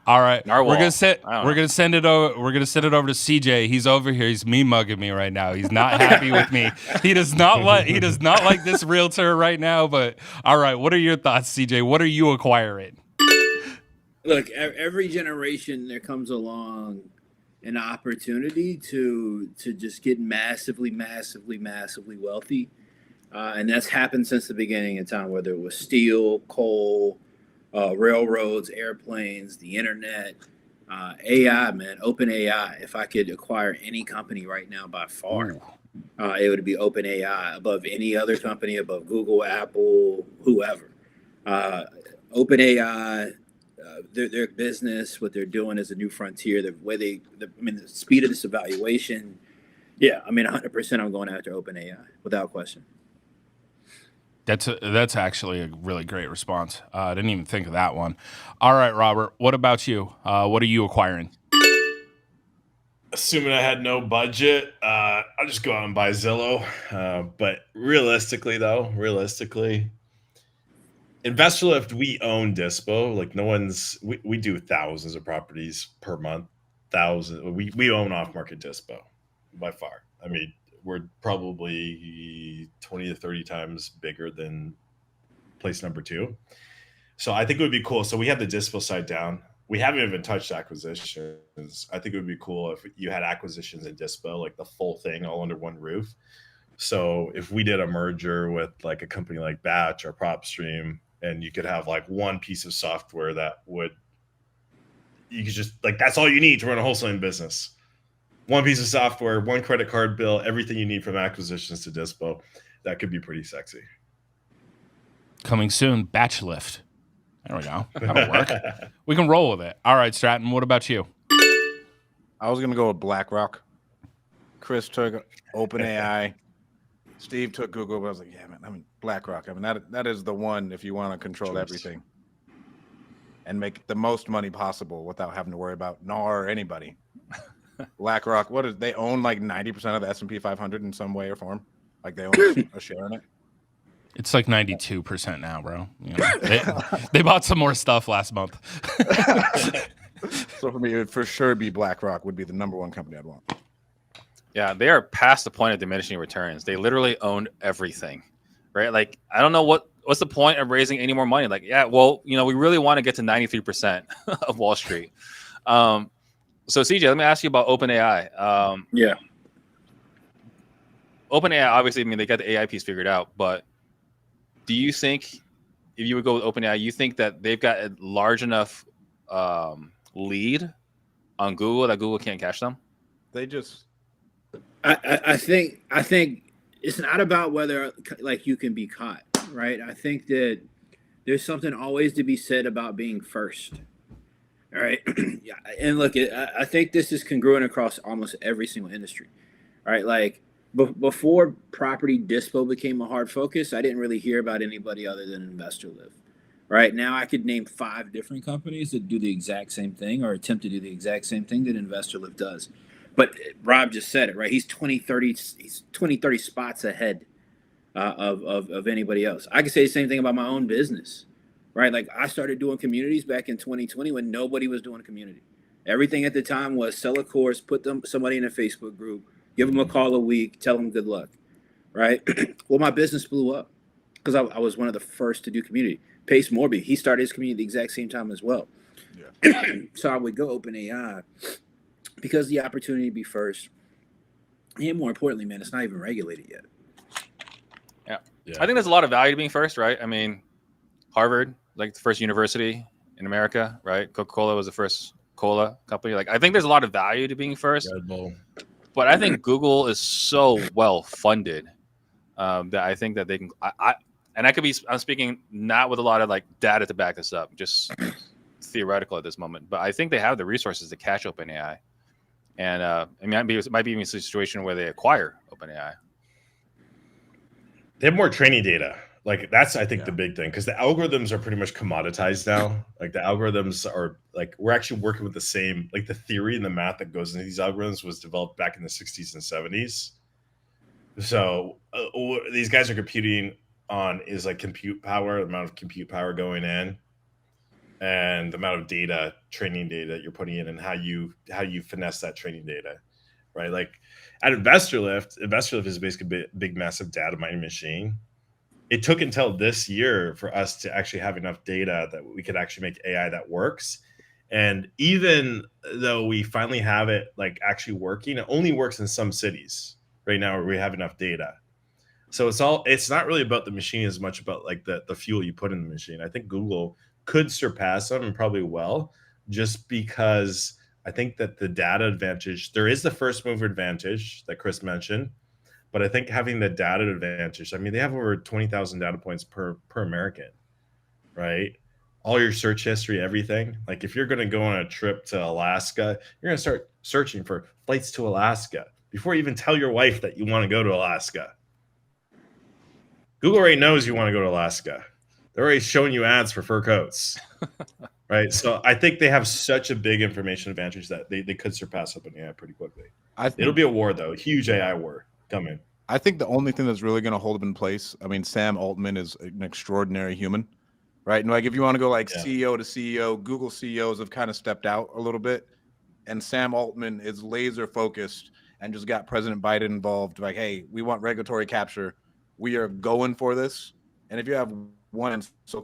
All right.
Narwhal.
We're gonna send it over. We're gonna send it over to CJ. He's over here. He's me mugging me right now. He's not happy with me. He does not like this realtor right now. But all right, what are your thoughts, CJ? What are you acquiring?
Look, every generation there comes along an opportunity to just get massively wealthy. And that's happened since the beginning of time, whether it was steel, coal, railroads, airplanes, the internet, AI, man, open AI. If I could acquire any company right now by far, it would be open AI above any other company, above Google, Apple, whoever. Open AI, their business, what they're doing is a new frontier. The way the speed of this evaluation. Yeah, 100% I'm going after open AI without question.
That's actually a really great response. I didn't even think of that one. All right, Robert, what about you? What are you acquiring?
Assuming I had no budget, I'll just go out and buy Zillow. But realistically, Investor Lift, we own Dispo. Like we do thousands of properties per month. We own off-market Dispo by far. We're probably 20 to 30 times bigger than place number 2. So I think it would be cool. So we have the Dispo side down. We haven't even touched acquisitions. I think it would be cool if you had acquisitions and Dispo, like the full thing all under one roof. So if we did a merger with like a company like Batch or PropStream, and you could have like one piece of software you could just that's all you need to run a wholesaling business. One piece of software, one credit card bill, everything you need from acquisitions to Dispo. That could be pretty sexy.
Coming soon, Batch Lift. There we go. That'll work. We can roll with it. All right, Stratton, what about you?
I was going to go with BlackRock. Chris took OpenAI. Steve took Google, but I was like, yeah, man, BlackRock. That is the one if you want to control everything and make the most money possible without having to worry about NAR or anybody. BlackRock, they own like 90% of the S&P 500 in some way or form? Like they own a share in it?
It's like 92% now, bro. They bought some more stuff last month.
So for me, it would for sure be BlackRock would be the number 1 company I'd want.
Yeah, they are past the point of diminishing returns. They literally own everything, right? Like, I don't know what's the point of raising any more money. Like, yeah, well, we really want to get to 93% of Wall Street. So CJ, let me ask you about OpenAI.
Yeah.
OpenAI, obviously, I mean, they got the AI piece figured out, but do you think if you would go with OpenAI, you think that they've got a large enough lead on Google that Google can't catch them?
They just
I think it's not about whether like you can be caught, right? I think that there's something always to be said about being first. All right. Yeah. And look, I think this is congruent across almost every single industry. All right. Like before property dispo became a hard focus, I didn't really hear about anybody other than InvestorLive. Right now, I could name 5 different companies that do the exact same thing or attempt to do the exact same thing that InvestorLive does. But Rob just said it, right? He's 20, 30 spots ahead of anybody else. I can say the same thing about my own business, right? Like I started doing communities back in 2020 when nobody was doing a community. Everything at the time was sell a course, put somebody in a Facebook group, give them a call a week, tell them good luck, right? Well, my business blew up because I was one of the first to do community. Pace Morby, he started his community at the exact same time as well. Yeah. So I would go OpenAI because the opportunity to be first, and more importantly, man, it's not even regulated yet.
Yeah. I think there's a lot of value to being first, right? I mean, Harvard, like the first university in America, right? Coca-Cola was the first cola company. Like, I think there's a lot of value to being first.
Red Bull.
But I think Google is so well funded that I think that they can. I'm speaking not with a lot of like data to back this up, just theoretical at this moment. But I think they have the resources to catch OpenAI, and I mean, it might be even a situation where they acquire OpenAI.
They have more training data. Like that's, I think, the big thing, because the algorithms are pretty much commoditized now. Like the algorithms are like, we're actually working with the same, like the theory and the math that goes into these algorithms was developed back in the 60s and 70s. So what these guys are computing on is like compute power, the amount of compute power going in, and the amount of data, training data that you're putting in, and how you finesse that training data, right? Like at InvestorLift is basically a big massive data mining machine. It took until this year for us to actually have enough data that we could actually make AI that works. And even though we finally have it like actually working, it only works in some cities right now where we have enough data. So it's not really about the machine as much about like the fuel you put in the machine. I think Google could surpass them and probably will, just because I think that the data advantage, there is the first mover advantage that Chris mentioned, but I think having the data advantage, I mean, they have over 20,000 data points per American, right? All your search history, everything. Like if you're going to go on a trip to Alaska, you're going to start searching for flights to Alaska before you even tell your wife that you want to go to Alaska. Google already knows you want to go to Alaska. They're already showing you ads for fur coats, right? So I think they have such a big information advantage that they could surpass OpenAI pretty quickly. It'll be a war, though, a huge AI war coming.
I think the only thing that's really going to hold them in place, I mean, Sam Altman is an extraordinary human, right? And like if you want to go like CEO to CEO, Google CEOs have kind of stepped out a little bit, and Sam Altman is laser focused and just got President Biden involved. Like, hey, we want regulatory capture. We are going for this. And if you have one so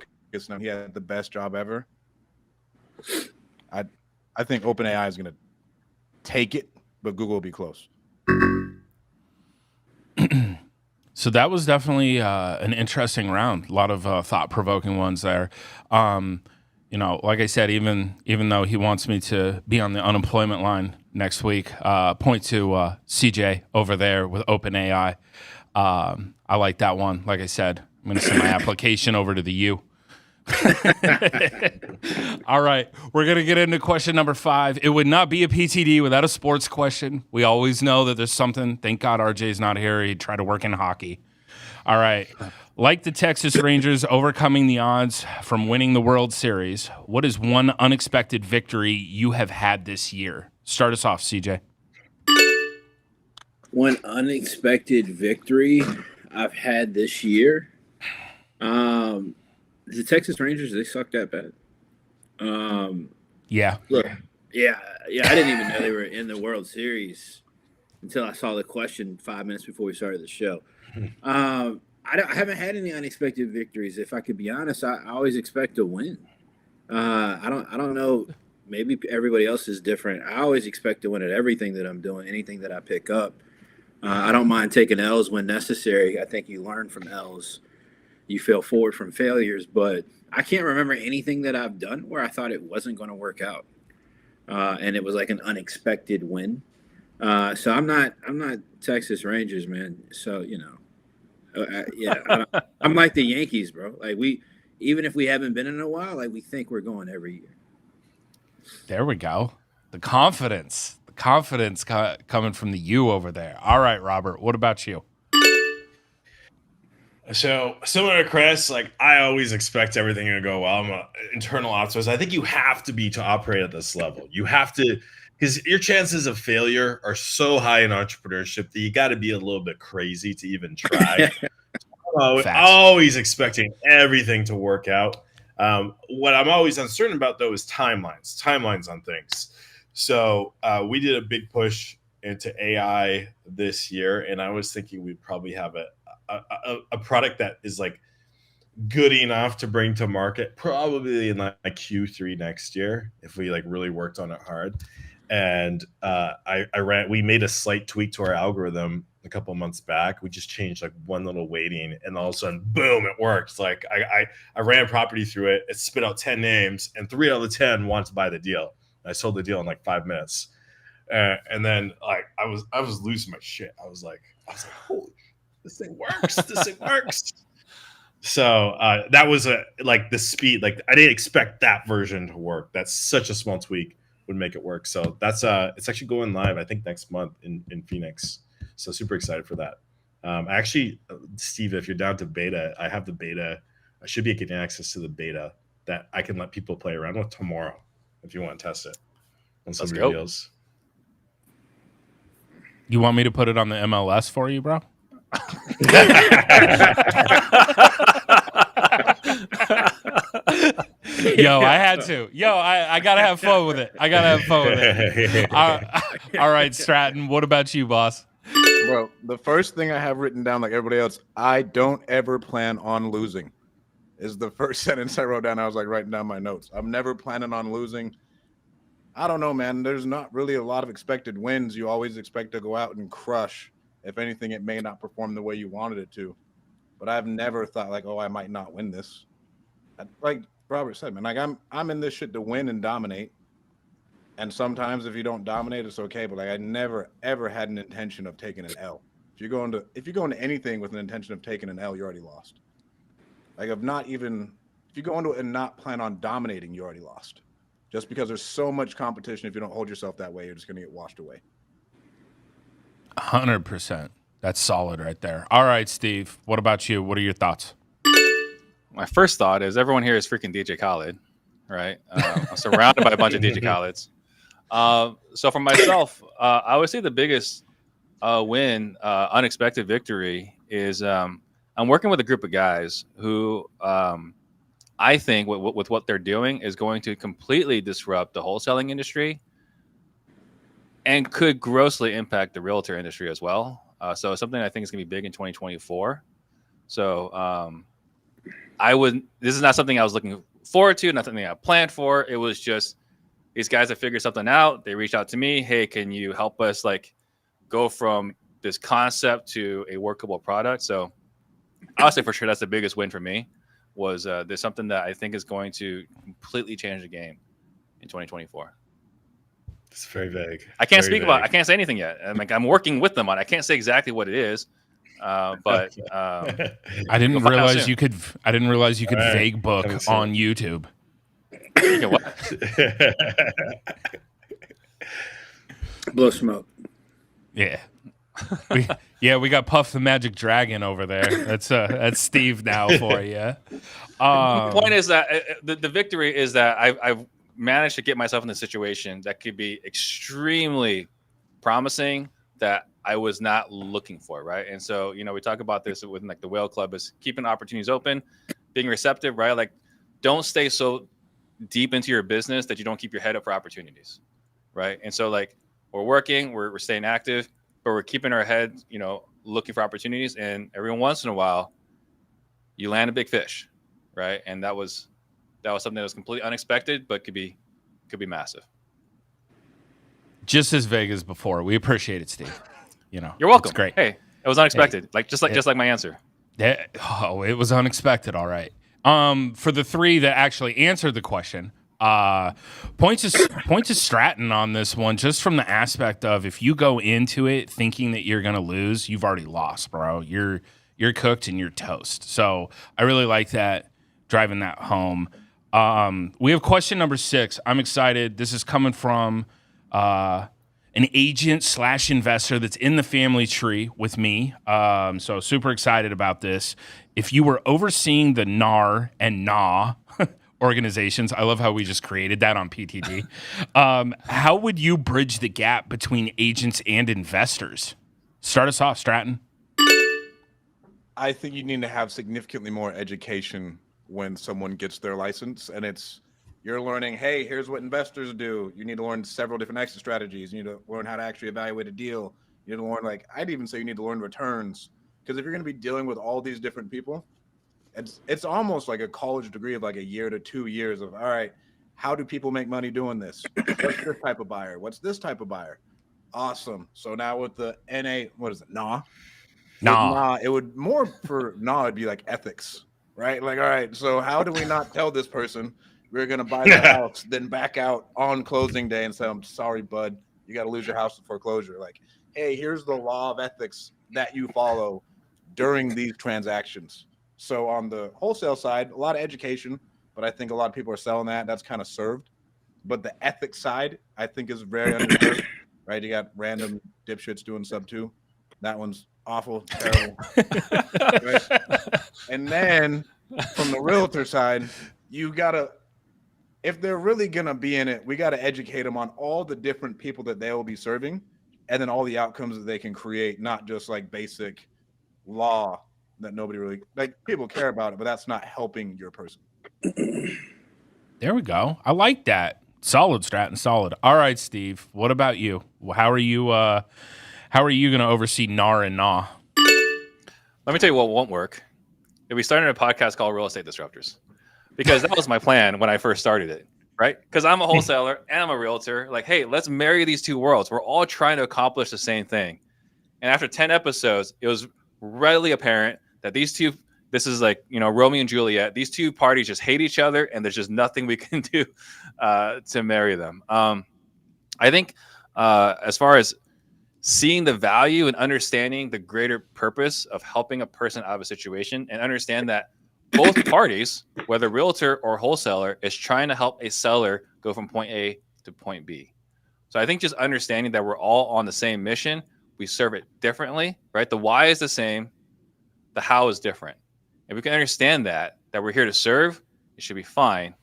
now he had the best job ever, I think OpenAI is going to take it, but Google will be close.
So that was definitely an interesting round. A lot of thought-provoking ones there. Like I said, even though he wants me to be on the unemployment line next week, point to CJ over there with OpenAI. I like that one. Like I said, I'm going to send my application over to the U. All right, we're going to get into question number 5. It would not be a PTD without a sports question. We always know that there's something. Thank God RJ's not here. He'd try to work in hockey. All right. Like the Texas Rangers overcoming the odds from winning the World Series, what is one unexpected victory you have had this year? Start us off, CJ.
One unexpected victory I've had this year. The Texas Rangers, they suck that bad.
Yeah.
Look, yeah. I didn't even know they were in the World Series. until I saw the question 5 minutes before we started the show. I haven't had any unexpected victories. If I could be honest, I always expect to win. I don't know. Maybe everybody else is different. I always expect to win at everything that I'm doing, anything that I pick up. I don't mind taking L's when necessary. I think you learn from L's. You fail forward from failures, but I can't remember anything that I've done where I thought it wasn't going to work out, and it was like an unexpected win. So I'm not Texas Rangers, man. So I'm like the Yankees, bro. Like even if we haven't been in a while, like we think we're going every year.
There we go. The confidence coming from the U over there. All right, Robert, what about you?
So similar to Chris, like I always expect everything to go well. I'm an internal optimist. I think you have to be to operate at this level. You have to, because your chances of failure are so high in entrepreneurship that you got to be a little bit crazy to even try. Always expecting everything to work out. What I'm always uncertain about though is timelines on things. So we did a big push into AI this year, and I was thinking we'd probably have a product that is like good enough to bring to market probably in like Q3 next year if we like really worked on it hard. And we made a slight tweak to our algorithm a couple of months back. We just changed like one little weighting, and all of a sudden, boom, it worked. Like I ran property through it. It spit out 10 names, and 3 out of the 10 wanted to buy the deal. I sold the deal in like 5 minutes. And then like I was losing my shit. I was like, holy, this thing works. This thing works. So that was like the speed. Like I didn't expect that version to work. That's such a small tweak would make it work. So that's it's actually going live, I think, next month in Phoenix. So super excited for that. Actually, Steve, if you're down to beta, I have the beta. I should be getting access to the beta that I can let people play around with tomorrow if you want to test it on some deals.
You want me to put it on the MLS for you, bro? Yo, I had to. I gotta have fun with it. All right, Stratton. What about you, boss?
Bro, the first thing I have written down, like everybody else, I don't ever plan on losing. Is the first sentence I wrote down. I was like writing down my notes. I'm never planning on losing. I don't know, man. There's not really a lot of expected wins. You always expect to go out and crush. If anything, it may not perform the way you wanted it to. But I've never thought like, oh, I might not win this. Like Robert said, man, like I'm in this shit to win and dominate. And sometimes if you don't dominate, it's okay. But like I never ever had an intention of taking an L. If you go into anything with an intention of taking an L, you already lost. Like if you go into it and not plan on dominating, you already lost. Just because there's so much competition, if you don't hold yourself that way, you're just gonna get washed away.
100%. That's solid right there. All right, Steve. What about you? What are your thoughts?
My first thought is everyone here is freaking DJ Khaled, right? I'm surrounded by a bunch of DJ Khaleds. So for myself, I would say the biggest unexpected victory is I'm working with a group of guys who I think with what they're doing is going to completely disrupt the wholesaling industry and could grossly impact the realtor industry as well. So something I think is going to be big in 2024. So this is not something I was looking forward to, not something I planned for. It was just these guys that figured something out. They reached out to me. Hey, can you help us like go from this concept to a workable product? So I'll say for sure that's the biggest win for me. Was there's something that I think is going to completely change the game in 2024.
It's very vague.
I can't speak about it. I can't say anything yet. I'm working with them on it. I can't say exactly what it is. But
I didn't realize you could vague book on YouTube.
You can what?
Blow smoke.
Yeah. We got Puff the Magic Dragon over there. That's Steve now for you.
The point is that the victory is that I've managed to get myself in a situation that could be extremely promising that I was not looking for, right? And so, we talk about this within like the Whale Club is keeping opportunities open, being receptive, right? Like, don't stay so deep into your business that you don't keep your head up for opportunities, right? And so, like, we're working, we're staying active, but but we're keeping our head, looking for opportunities. And every once in a while, you land a big fish, right? And that was something that was completely unexpected, but could be massive.
Just as vague as before. We appreciate it, Steve.
You're welcome.
It's great.
Hey, it was unexpected. Just like my answer.
It was unexpected. All right. For the three that actually answered the question, point to Stratton on this one, just from the aspect of if you go into it thinking that you're going to lose, you've already lost, bro. You're cooked and you're toast. So I really like that, driving that home. We have question number 6. I'm excited. This is coming from an agent/investor that's in the family tree with me. So super excited about this. If you were overseeing the NAR and NA organizations, I love how we just created that on PTD. How would you bridge the gap between agents and investors? Start us off, Stratton.
I think you need to have significantly more education when someone gets their license, and you're learning, hey, here's what investors do. You need to learn several different exit strategies. You need to learn how to actually evaluate a deal. You need to learn, I'd even say you need to learn returns. Because if you're going to be dealing with all these different people, it's almost like a college degree of a year to 2 years of, all right, how do people make money doing this? What's this type of buyer? What's this type of buyer? Awesome. So now with the NA, what is it? NA?
Nah.
It would more for NA, it'd be ethics, right? All right, so how do we not tell this person we're going to buy the house, then back out on closing day and say, I'm sorry, bud, you got to lose your house to foreclosure. Hey, here's the law of ethics that you follow during these transactions. So on the wholesale side, a lot of education, but I think a lot of people are selling that. That's kind of served. But the ethics side, I think, is very underserved, right? You got random dipshits doing sub 2. That one's awful, terrible. Right? And then from the realtor side, you got to, if they're really going to be in it, we got to educate them on all the different people that they will be serving and then all the outcomes that they can create, not just basic law that nobody really, people care about it, but that's not helping your person.
There we go. I like that. Solid, Stratton, solid. All right, Steve, what about you? How are you going to oversee NAR and NA?
Let me tell you what won't work. If we started a podcast called Real Estate Disruptors, because that was my plan when I first started it, right? Because I'm a wholesaler and I'm a realtor. Hey, let's marry these two worlds. We're all trying to accomplish the same thing. And after 10 episodes, it was readily apparent that these two, this is Romeo and Juliet. These two parties just hate each other, and there's just nothing we can do to marry them. I think as far as seeing the value and understanding the greater purpose of helping a person out of a situation, and understand that both parties, whether realtor or wholesaler, is trying to help a seller go from point A to point B. So I think just understanding that we're all on the same mission, we serve it differently, right? The why is the same, the how is different. If we can understand that we're here to serve, it should be fine.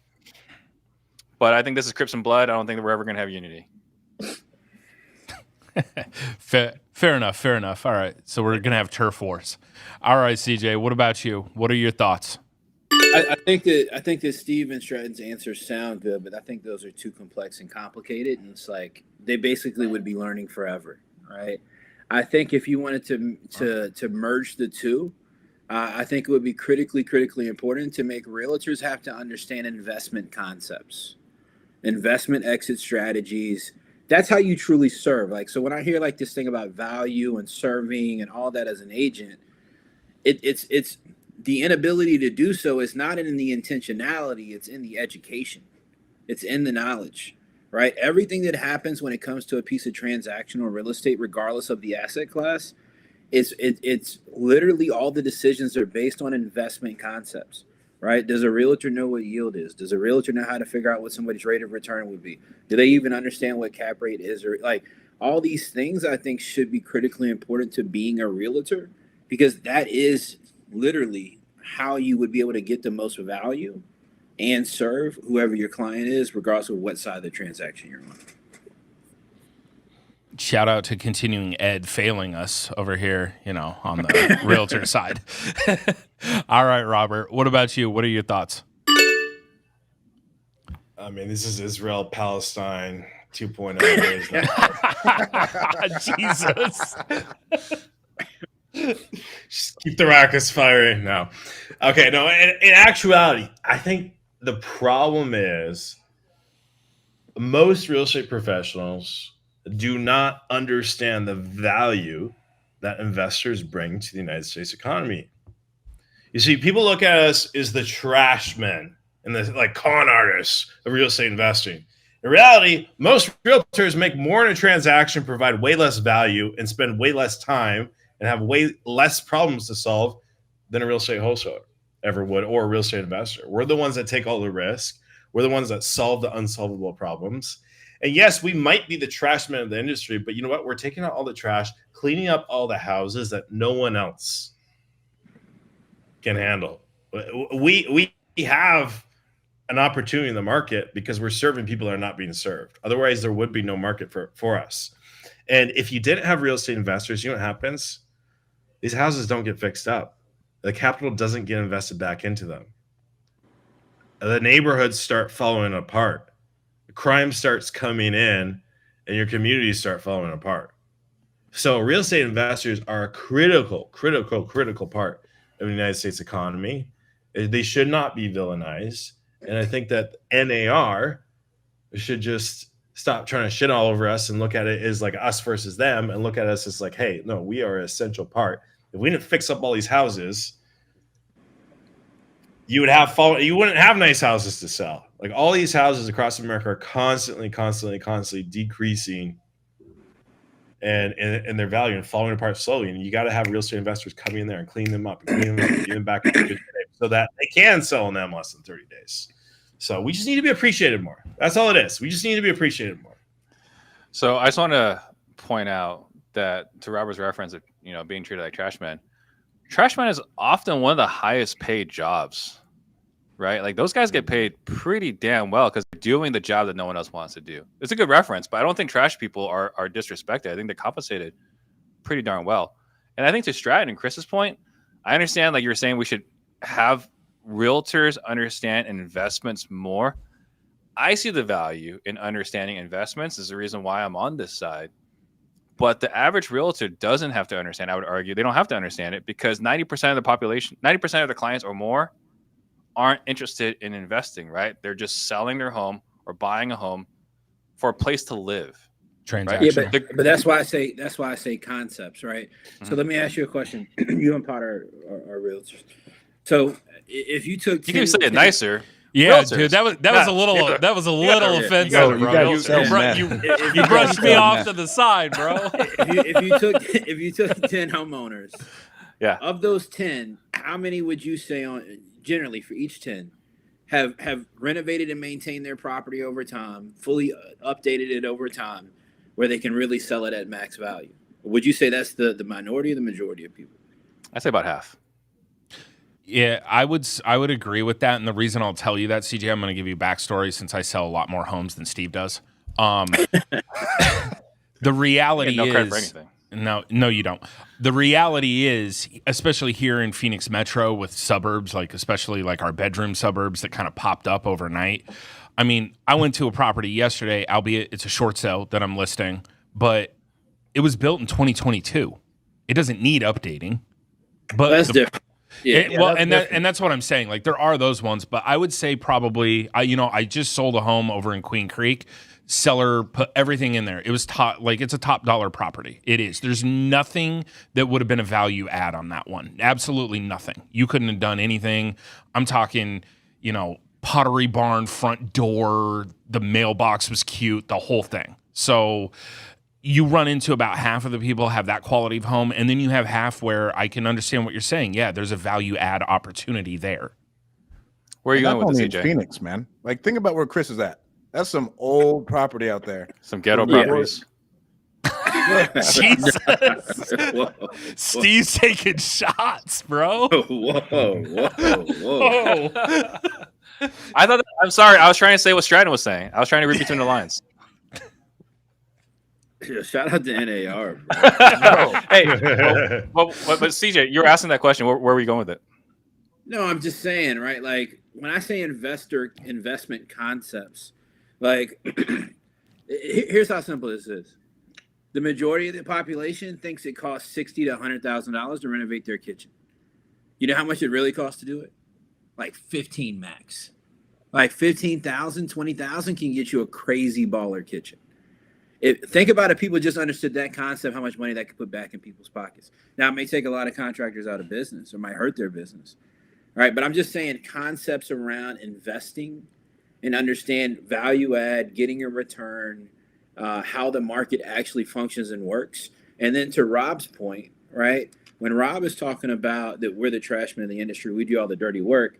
But I think this is Crips and Blood. I don't think that we're ever going to have unity.
Fair enough. All right. So we're going to have turf wars. All right, CJ, what about you? What are your thoughts?
I think that Steve and Stratton's answers sound good, but I think those are too complex and complicated. And it's they basically would be learning forever, right? I think if you wanted to merge the two, I think it would be critically important to make realtors have to understand investment concepts, investment exit strategies. That's how you truly serve. So when I hear this thing about value and serving and all that as an agent, it's the inability to do so is not in the intentionality, it's in the education. It's in the knowledge, right? Everything that happens when it comes to a piece of transactional real estate, regardless of the asset class, it's literally all the decisions are based on investment concepts, right? Does a realtor know what yield is? Does a realtor know how to figure out what somebody's rate of return would be? Do they even understand what cap rate is? Or all these things I think should be critically important to being a realtor, because that is literally how you would be able to get the most value and serve whoever your client is, regardless of what side of the transaction you're on.
Shout out to continuing ed failing us over here, on the realtor side. All right, Robert, what about you? What are your thoughts?
I mean, this is Israel, Palestine, 2.0. There is
Jesus.
Just keep the rockets firing. No. Okay, no, in actuality, I think the problem is most real estate professionals do not understand the value that investors bring to the United States economy. You see, people look at us as the trash men and the like con artists of real estate investing. In reality, most realtors make more in a transaction, provide way less value, and spend way less time and have way less problems to solve than a real estate wholesaler ever would, or a real estate investor. We're the ones that take all the risk. We're the ones that solve the unsolvable problems. And yes, we might be the trash men of the industry, but you know what? We're taking out all the trash, cleaning up all the houses that no one else can handle. We have an opportunity in the market because we're serving people that are not being served. Otherwise, there would be no market for us. And if you didn't have real estate investors, you know what happens? These houses don't get fixed up. The capital doesn't get invested back into them. The neighborhoods start falling apart. Crime starts coming in, and your communities start falling apart. So real estate investors are a critical part of the United States economy. They should not be villainized. And I think that NAR should just stop trying to shit all over us and look at it as like us versus them, and look at us as like, hey, no, we are an essential part. If we didn't fix up all these houses, you wouldn't have nice houses to sell. Like all these houses across America are constantly decreasing and their value and falling apart slowly. And you got to have real estate investors come in there and clean them up and get them back into good shape so that they can sell in them less than 30 days. So we just need to be appreciated more. That's all it is. We just need to be appreciated more.
So I just want to point out that, to Robert's reference of being treated like trash men is often one of the highest paid jobs, right? Like those guys get paid pretty damn well because they're doing the job that no one else wants to do. It's a good reference, but I don't think trash people are disrespected. I think they're compensated pretty darn well. And I think to Stratton and Chris's point, I understand, like you were saying, we should have realtors understand investments more. I see the value in understanding investments. Is the reason why I'm on this side. But the average realtor doesn't have to understand. I would argue they don't have to understand it because 90% of the population, 90% of the clients or more aren't interested in investing, right? They're just selling their home or buying a home for a place to live.
Transaction.
Yeah, but that's why I say concepts, right? Mm-hmm. So let me ask you a question. You and Potter are realtors. So if you took,
you can say it nicer.
Yeah,
realtors.
Dude, that was a little offensive, bro. You brushed me off to the side, bro.
If you took 10 homeowners,
yeah,
of those 10, how many would you say generally for each 10 have renovated and maintained their property over time, fully updated it over time, where they can really sell it at max value? Would you say that's the minority or the majority of people?
I'd say about half.
Yeah, I would agree with that, and the reason I'll tell you that, CJ, I'm going to give you backstory since I sell a lot more homes than Steve does. The reality is,
credit for anything.
No, you don't. The reality is, especially here in Phoenix Metro with suburbs, like especially like our bedroom suburbs that kind of popped up overnight. I mean, I went to a property yesterday, albeit it's a short sale that I'm listing, but it was built in 2022. It doesn't need updating. But
that's different.
And that's what I'm saying. Like there are those ones, but I would say probably I just sold a home over in Queen Creek. Seller put everything in there. It was it's a top dollar property. It is. There's nothing that would have been a value add on that one. Absolutely nothing. You couldn't have done anything. I'm talking, pottery barn front door. The mailbox was cute. The whole thing. So you run into about half of the people have that quality of home, and then you have half where I can understand what you're saying. Yeah, there's a value add opportunity there.
Where are you going with this, CJ?
Phoenix, man. Like, think about where Chris is at. That's some old property out there.
Some ghetto properties.
Jesus.
Whoa.
Steve's taking shots, bro.
Whoa.
I'm sorry. I was trying to say what Stratton was saying. I was trying to read between the lines.
Yeah, shout out to NAR, bro.
Hey, but CJ, you were asking that question. Where were you going with it?
No, I'm just saying, right? Like when I say investment concepts, like Here's how simple this is. The majority of the population thinks it costs $60,000 to $100,000 to renovate their kitchen. You know how much it really costs to do it? Like 15 max. Like 15,000, 20,000 can get you a crazy baller kitchen. Think about if people just understood that concept, how much money that could put back in people's pockets. Now, it may take a lot of contractors out of business or might hurt their business. All right, but I'm just saying concepts around investing and understand value add, getting a return, how the market actually functions and works. And then to Rob's point, right, when Rob is talking about that we're the trash men of the industry, we do all the dirty work.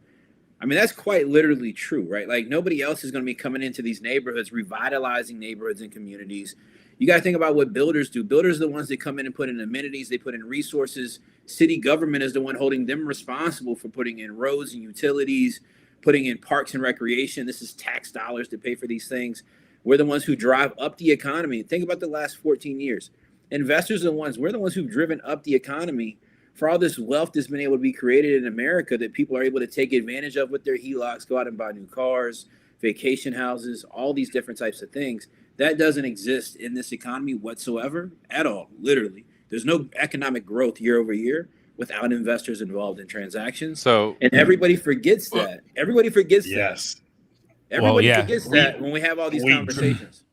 I mean, that's quite literally true, right? Like nobody else is going to be coming into these neighborhoods, revitalizing neighborhoods and communities. You got to think about what builders do. Builders are the ones that come in and put in amenities. They put in resources. City government is the one holding them responsible for putting in roads and utilities, putting in parks and recreation. This is tax dollars to pay for these things. We're the ones who drive up the economy. Think about the last 14 years. Investors are the ones, we're the ones who've driven up the economy for all this wealth that's been able to be created in America that people are able to take advantage of with their HELOCs, go out and buy new cars, vacation houses, all these different types of things. That doesn't exist in this economy whatsoever at all, literally. There's no economic growth year over year without investors involved in transactions.
So,
and everybody forgets that. Everybody forgets
Yes.
that. Everybody
yeah.
forgets that when we have all these conversations.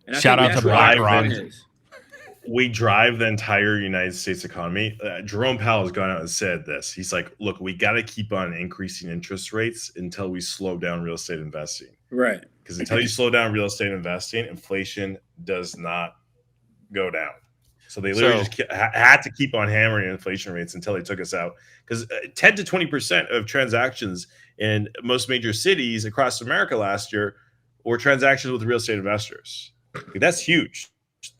And I
Shout
think
out
that's
to
what our
BlackRock.
point is.
We drive the entire United States economy. Jerome Powell has gone out and said this. He's like, look, we got to keep on increasing interest rates until we slow down real estate investing.
Right.
Because until you slow down real estate investing, inflation does not go down. So they literally had to keep on hammering inflation rates until they took us out. Because 10 to 20% of transactions in most major cities across America last year were transactions with real estate investors. That's huge.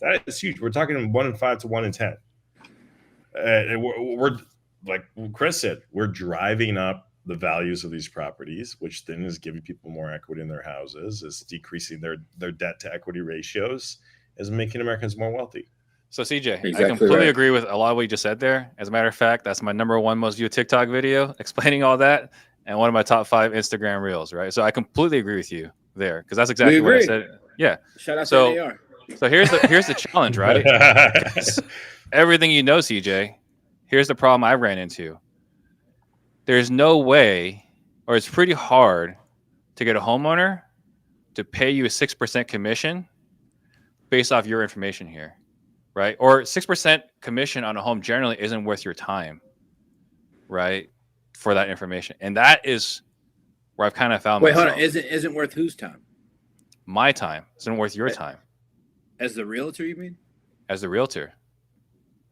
That is huge. We're talking 1 in 5 to 1 in 10. And we're like Chris said, we're driving up the values of these properties, which then is giving people more equity in their houses, is decreasing their debt to equity ratios, is making Americans more wealthy.
So CJ,
Exactly
I completely
right.
agree with a lot of what you just said there. As a matter of fact, that's my #1 most viewed TikTok video explaining all that, and one of my top 5 Instagram reels. Right, so I completely agree with you there because that's exactly what I said. Yeah.
Shout out
So-
to AR.
So here's the challenge, right? Everything you know, CJ. Here's the problem I ran into. There's no way, or it's pretty hard, to get a homeowner to pay you a 6% commission based off your information here, right? Or 6% commission on a home generally isn't worth your time, right? For that information, and that is where I've kind of found
Wait,
myself.
hold on. Isn't worth whose time?
My time isn't worth your time
As the realtor, you mean?
as the realtor.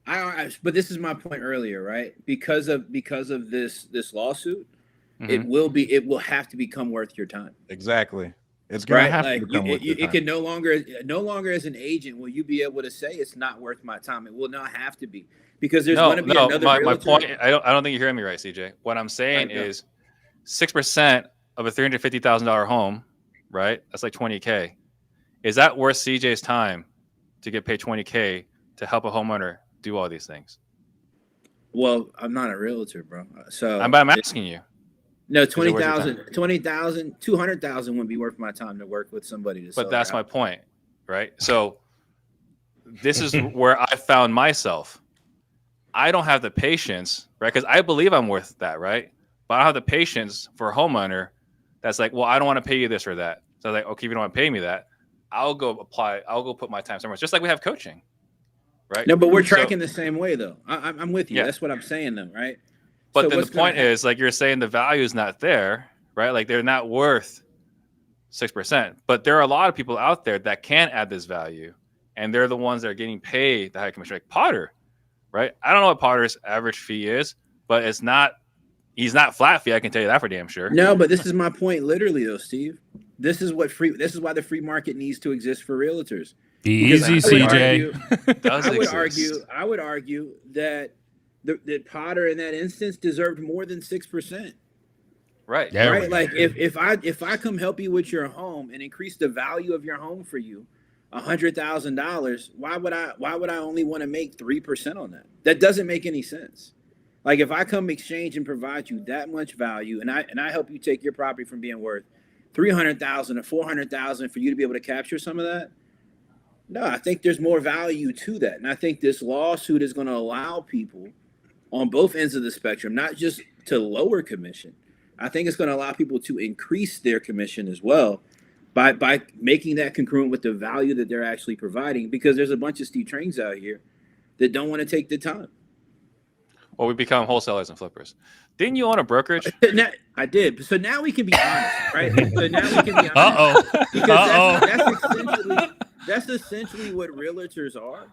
But this is my point earlier, right? Because of this lawsuit,
Mhm.
it will have to become worth your time,
Exactly. It's gonna
right?
have
Like
to become worth your
it
time.
can no longer as an agent will you be able to say it's not worth my time. It will not have to be because there's going to be another.
My
realtor.
point. I don't think you're hearing me right, CJ. What I'm saying
Right, no.
is 6% of a $350,000 home, right? That's like $20K. Is that worth CJ's time to get paid $20K to help a homeowner do all these things?
Well, I'm not a realtor, bro. So
I'm asking you.
no,
it worth your
20,000, 200,000 wouldn't be worth my time to work with somebody to.
But that's my point, right? So this is where I found myself. I don't have the patience, right? Because I believe I'm worth that, right? But I don't have the patience for a homeowner that's like, well, I don't want to pay you this or that. So I'm like, okay, if you don't want to pay me that, I'll go put my time somewhere else. Just like we have coaching, right?
No, but we're
So-
tracking the same way, though. I'm with you.
Yeah.
That's what I'm saying, though, right?
But
So
then
what's
the point
gonna
is, like you're saying, the value is not there, right? Like they're not worth 6%. But there are a lot of people out there that can add this value, and they're the ones that are getting paid the high commission. Like Potter, right? I don't know what Potter's average fee is, but he's not flat fee. I can tell you that for damn sure.
No, but this is my point, literally, though, Steve. This is why the free market needs to exist for realtors. Because
Easy,
I would
CJ.
Does
I would
exist.
argue that that Potter in that instance deserved more than 6%.
Right.
Yeah.
Right? Like if I come help you with your home and increase the value of your home for you, $100,000, why would I only want to make 3% on that? That doesn't make any sense. Like if I come exchange and provide you that much value and I help you take your property from being worth $300,000 or $400,000 for you to be able to capture some of that? No, I think there's more value to that. And I think this lawsuit is going to allow people on both ends of the spectrum, not just to lower commission. I think it's going to allow people to increase their commission as well by making that congruent with the value that they're actually providing, because there's a bunch of Steve Trains out here that don't want to take the time.
Well, we become wholesalers and flippers. Didn't you own a brokerage?
I did. So now we can be honest, right? So now we can be honest. Because that's essentially what realtors are.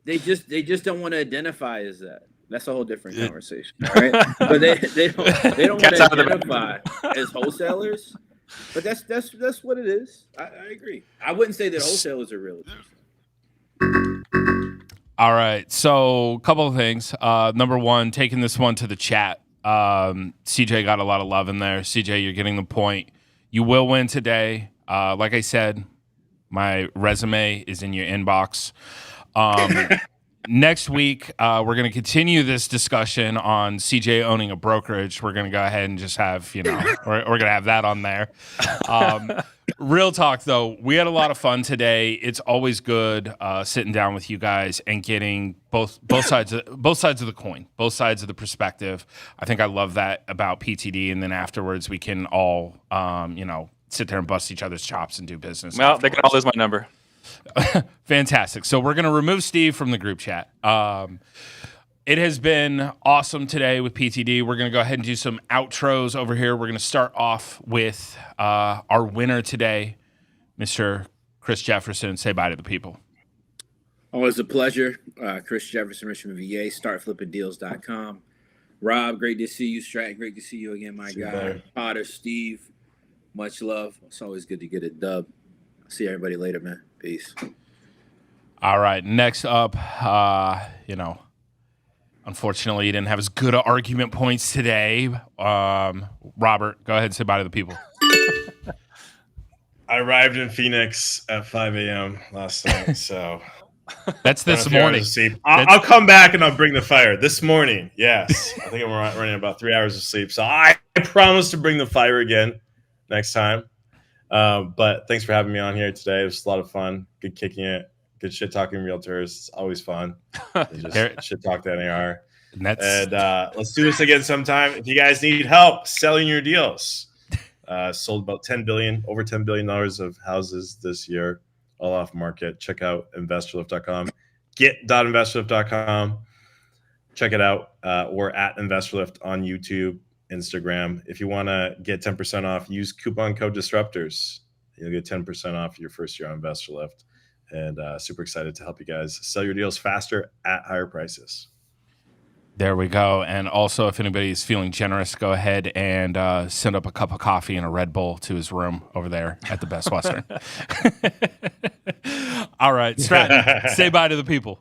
They just don't want to identify as that. That's a whole different conversation, right? But they don't want to identify as wholesalers. But that's what it is. I agree. I wouldn't say that wholesalers are realtors.
All right. So a couple of things. Number one, taking this one to the chat. CJ got a lot of love in there. CJ, you're getting the point. You will win today. Like I said, my resume is in your inbox. Next week, we're going to continue this discussion on CJ owning a brokerage. We're going to go ahead and just have, we're going to have that on there. Real talk, though, we had a lot of fun today. It's always good sitting down with you guys and getting both sides of the coin, both sides of the perspective. I think I love that about PTD. And then afterwards, we can all, sit there and bust each other's chops and do business.
Well, they can all lose my number.
Fantastic. So we're going to remove Steve from the group chat. It has been awesome today with PTD. We're going to go ahead and do some outros over here. We're going to start off with our winner today, Mr. Chris Jefferson. Say bye to the people.
Always a pleasure. Chris Jefferson, Richmond, VA, startflippingdeals.com. Rob, great to see you. Stratton, great to see you again, my guy. Potter, Steve, much love. It's always good to get a dub. See everybody later, man. Peace.
All right. Next up, unfortunately, you didn't have as good argument points today. Robert, go ahead and say bye to the people.
I arrived in Phoenix at 5 a.m. last night, so
that's this morning.
I'll come back and I'll bring the fire. This morning, yes. I think I'm running about 3 hours of sleep, so I promise to bring the fire again next time. But thanks for having me on here today. It was a lot of fun. Good kicking it. Good shit talking realtors. It's always fun. Just shit talk to NAR. And let's do this again sometime. If you guys need help selling your deals, sold about over $10 billion of houses this year, all off market. Check out investorlift.com. Get.investorlift.com. Check it out. We're at InvestorLift on YouTube, Instagram. If you want to get 10% off, use coupon code Disruptors. You'll get 10% off your first year on InvestorLift. And super excited to help you guys sell your deals faster at higher prices.
There we go. And also, if anybody is feeling generous, go ahead and send up a cup of coffee and a Red Bull to his room over there at the Best Western. All right, Stratton, say bye to the people.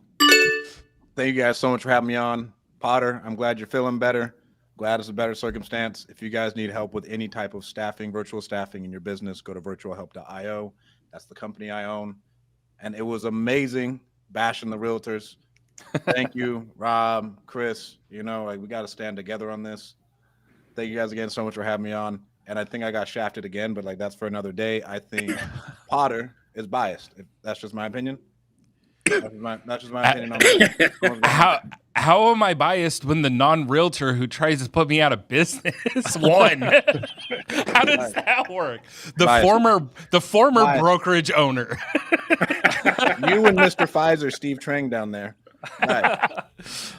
Thank you guys so much for having me on. Potter, I'm glad you're feeling better. Glad it's a better circumstance. If you guys need help with any type of staffing, virtual staffing in your business, go to virtualhelp.io. That's the company I own. And it was amazing bashing the realtors. Thank you, Rob, Chris. We got to stand together on this. Thank you guys again so much for having me on. And I think I got shafted again, but that's for another day. I think Potter is biased. That's just my opinion. That's just my opinion on that.
How am I biased when the non-realtor who tries to put me out of business won? How does that work? The former brokerage owner.
You and Mr. Pfizer, Steve Trang down there. Right.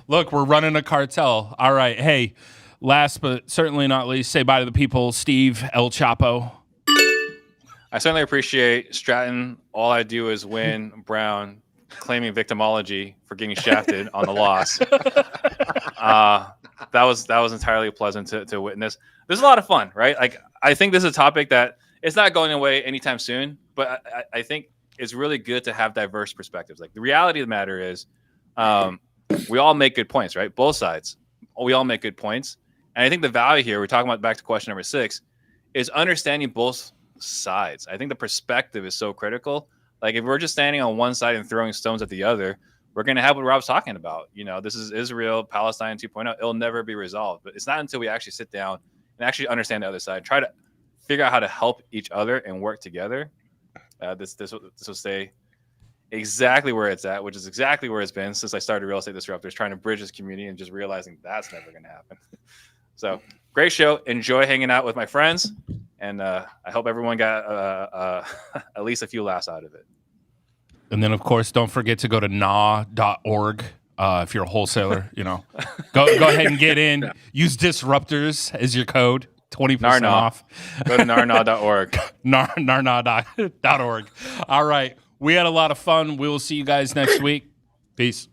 Look, we're running a cartel. All right. Hey, last but certainly not least, say bye to the people. Steve El Chapo.
I certainly appreciate Stratton. All I do is win. Brown claiming victimology for getting shafted on the loss. That was entirely pleasant to witness. There's a lot of fun, right? I think this is a topic that it's not going away anytime soon, but I think it's really good to have diverse perspectives. The reality of the matter is, we all make good points, right? Both sides. We all make good points. And I think the value here, we're talking about back to question number 6, is understanding both sides. I think the perspective is so critical. If we're just standing on one side and throwing stones at the other, we're going to have what Rob's talking about. This is Israel, Palestine 2.0. It'll never be resolved. But it's not until we actually sit down and actually understand the other side, try to figure out how to help each other and work together, this will stay exactly where it's at, which is exactly where it's been since I started Real Estate Disruptors, trying to bridge this community and just realizing that's never going to happen. So great show. Enjoy hanging out with my friends. And I hope everyone got at least a few laughs out of it.
And then, of course, don't forget to go to nah.org. If you're a wholesaler, go ahead and get in. Use Disruptors as your code. 20% off.
Go to narna.org.
narna.org. All right. We had a lot of fun. We will see you guys next week. Peace.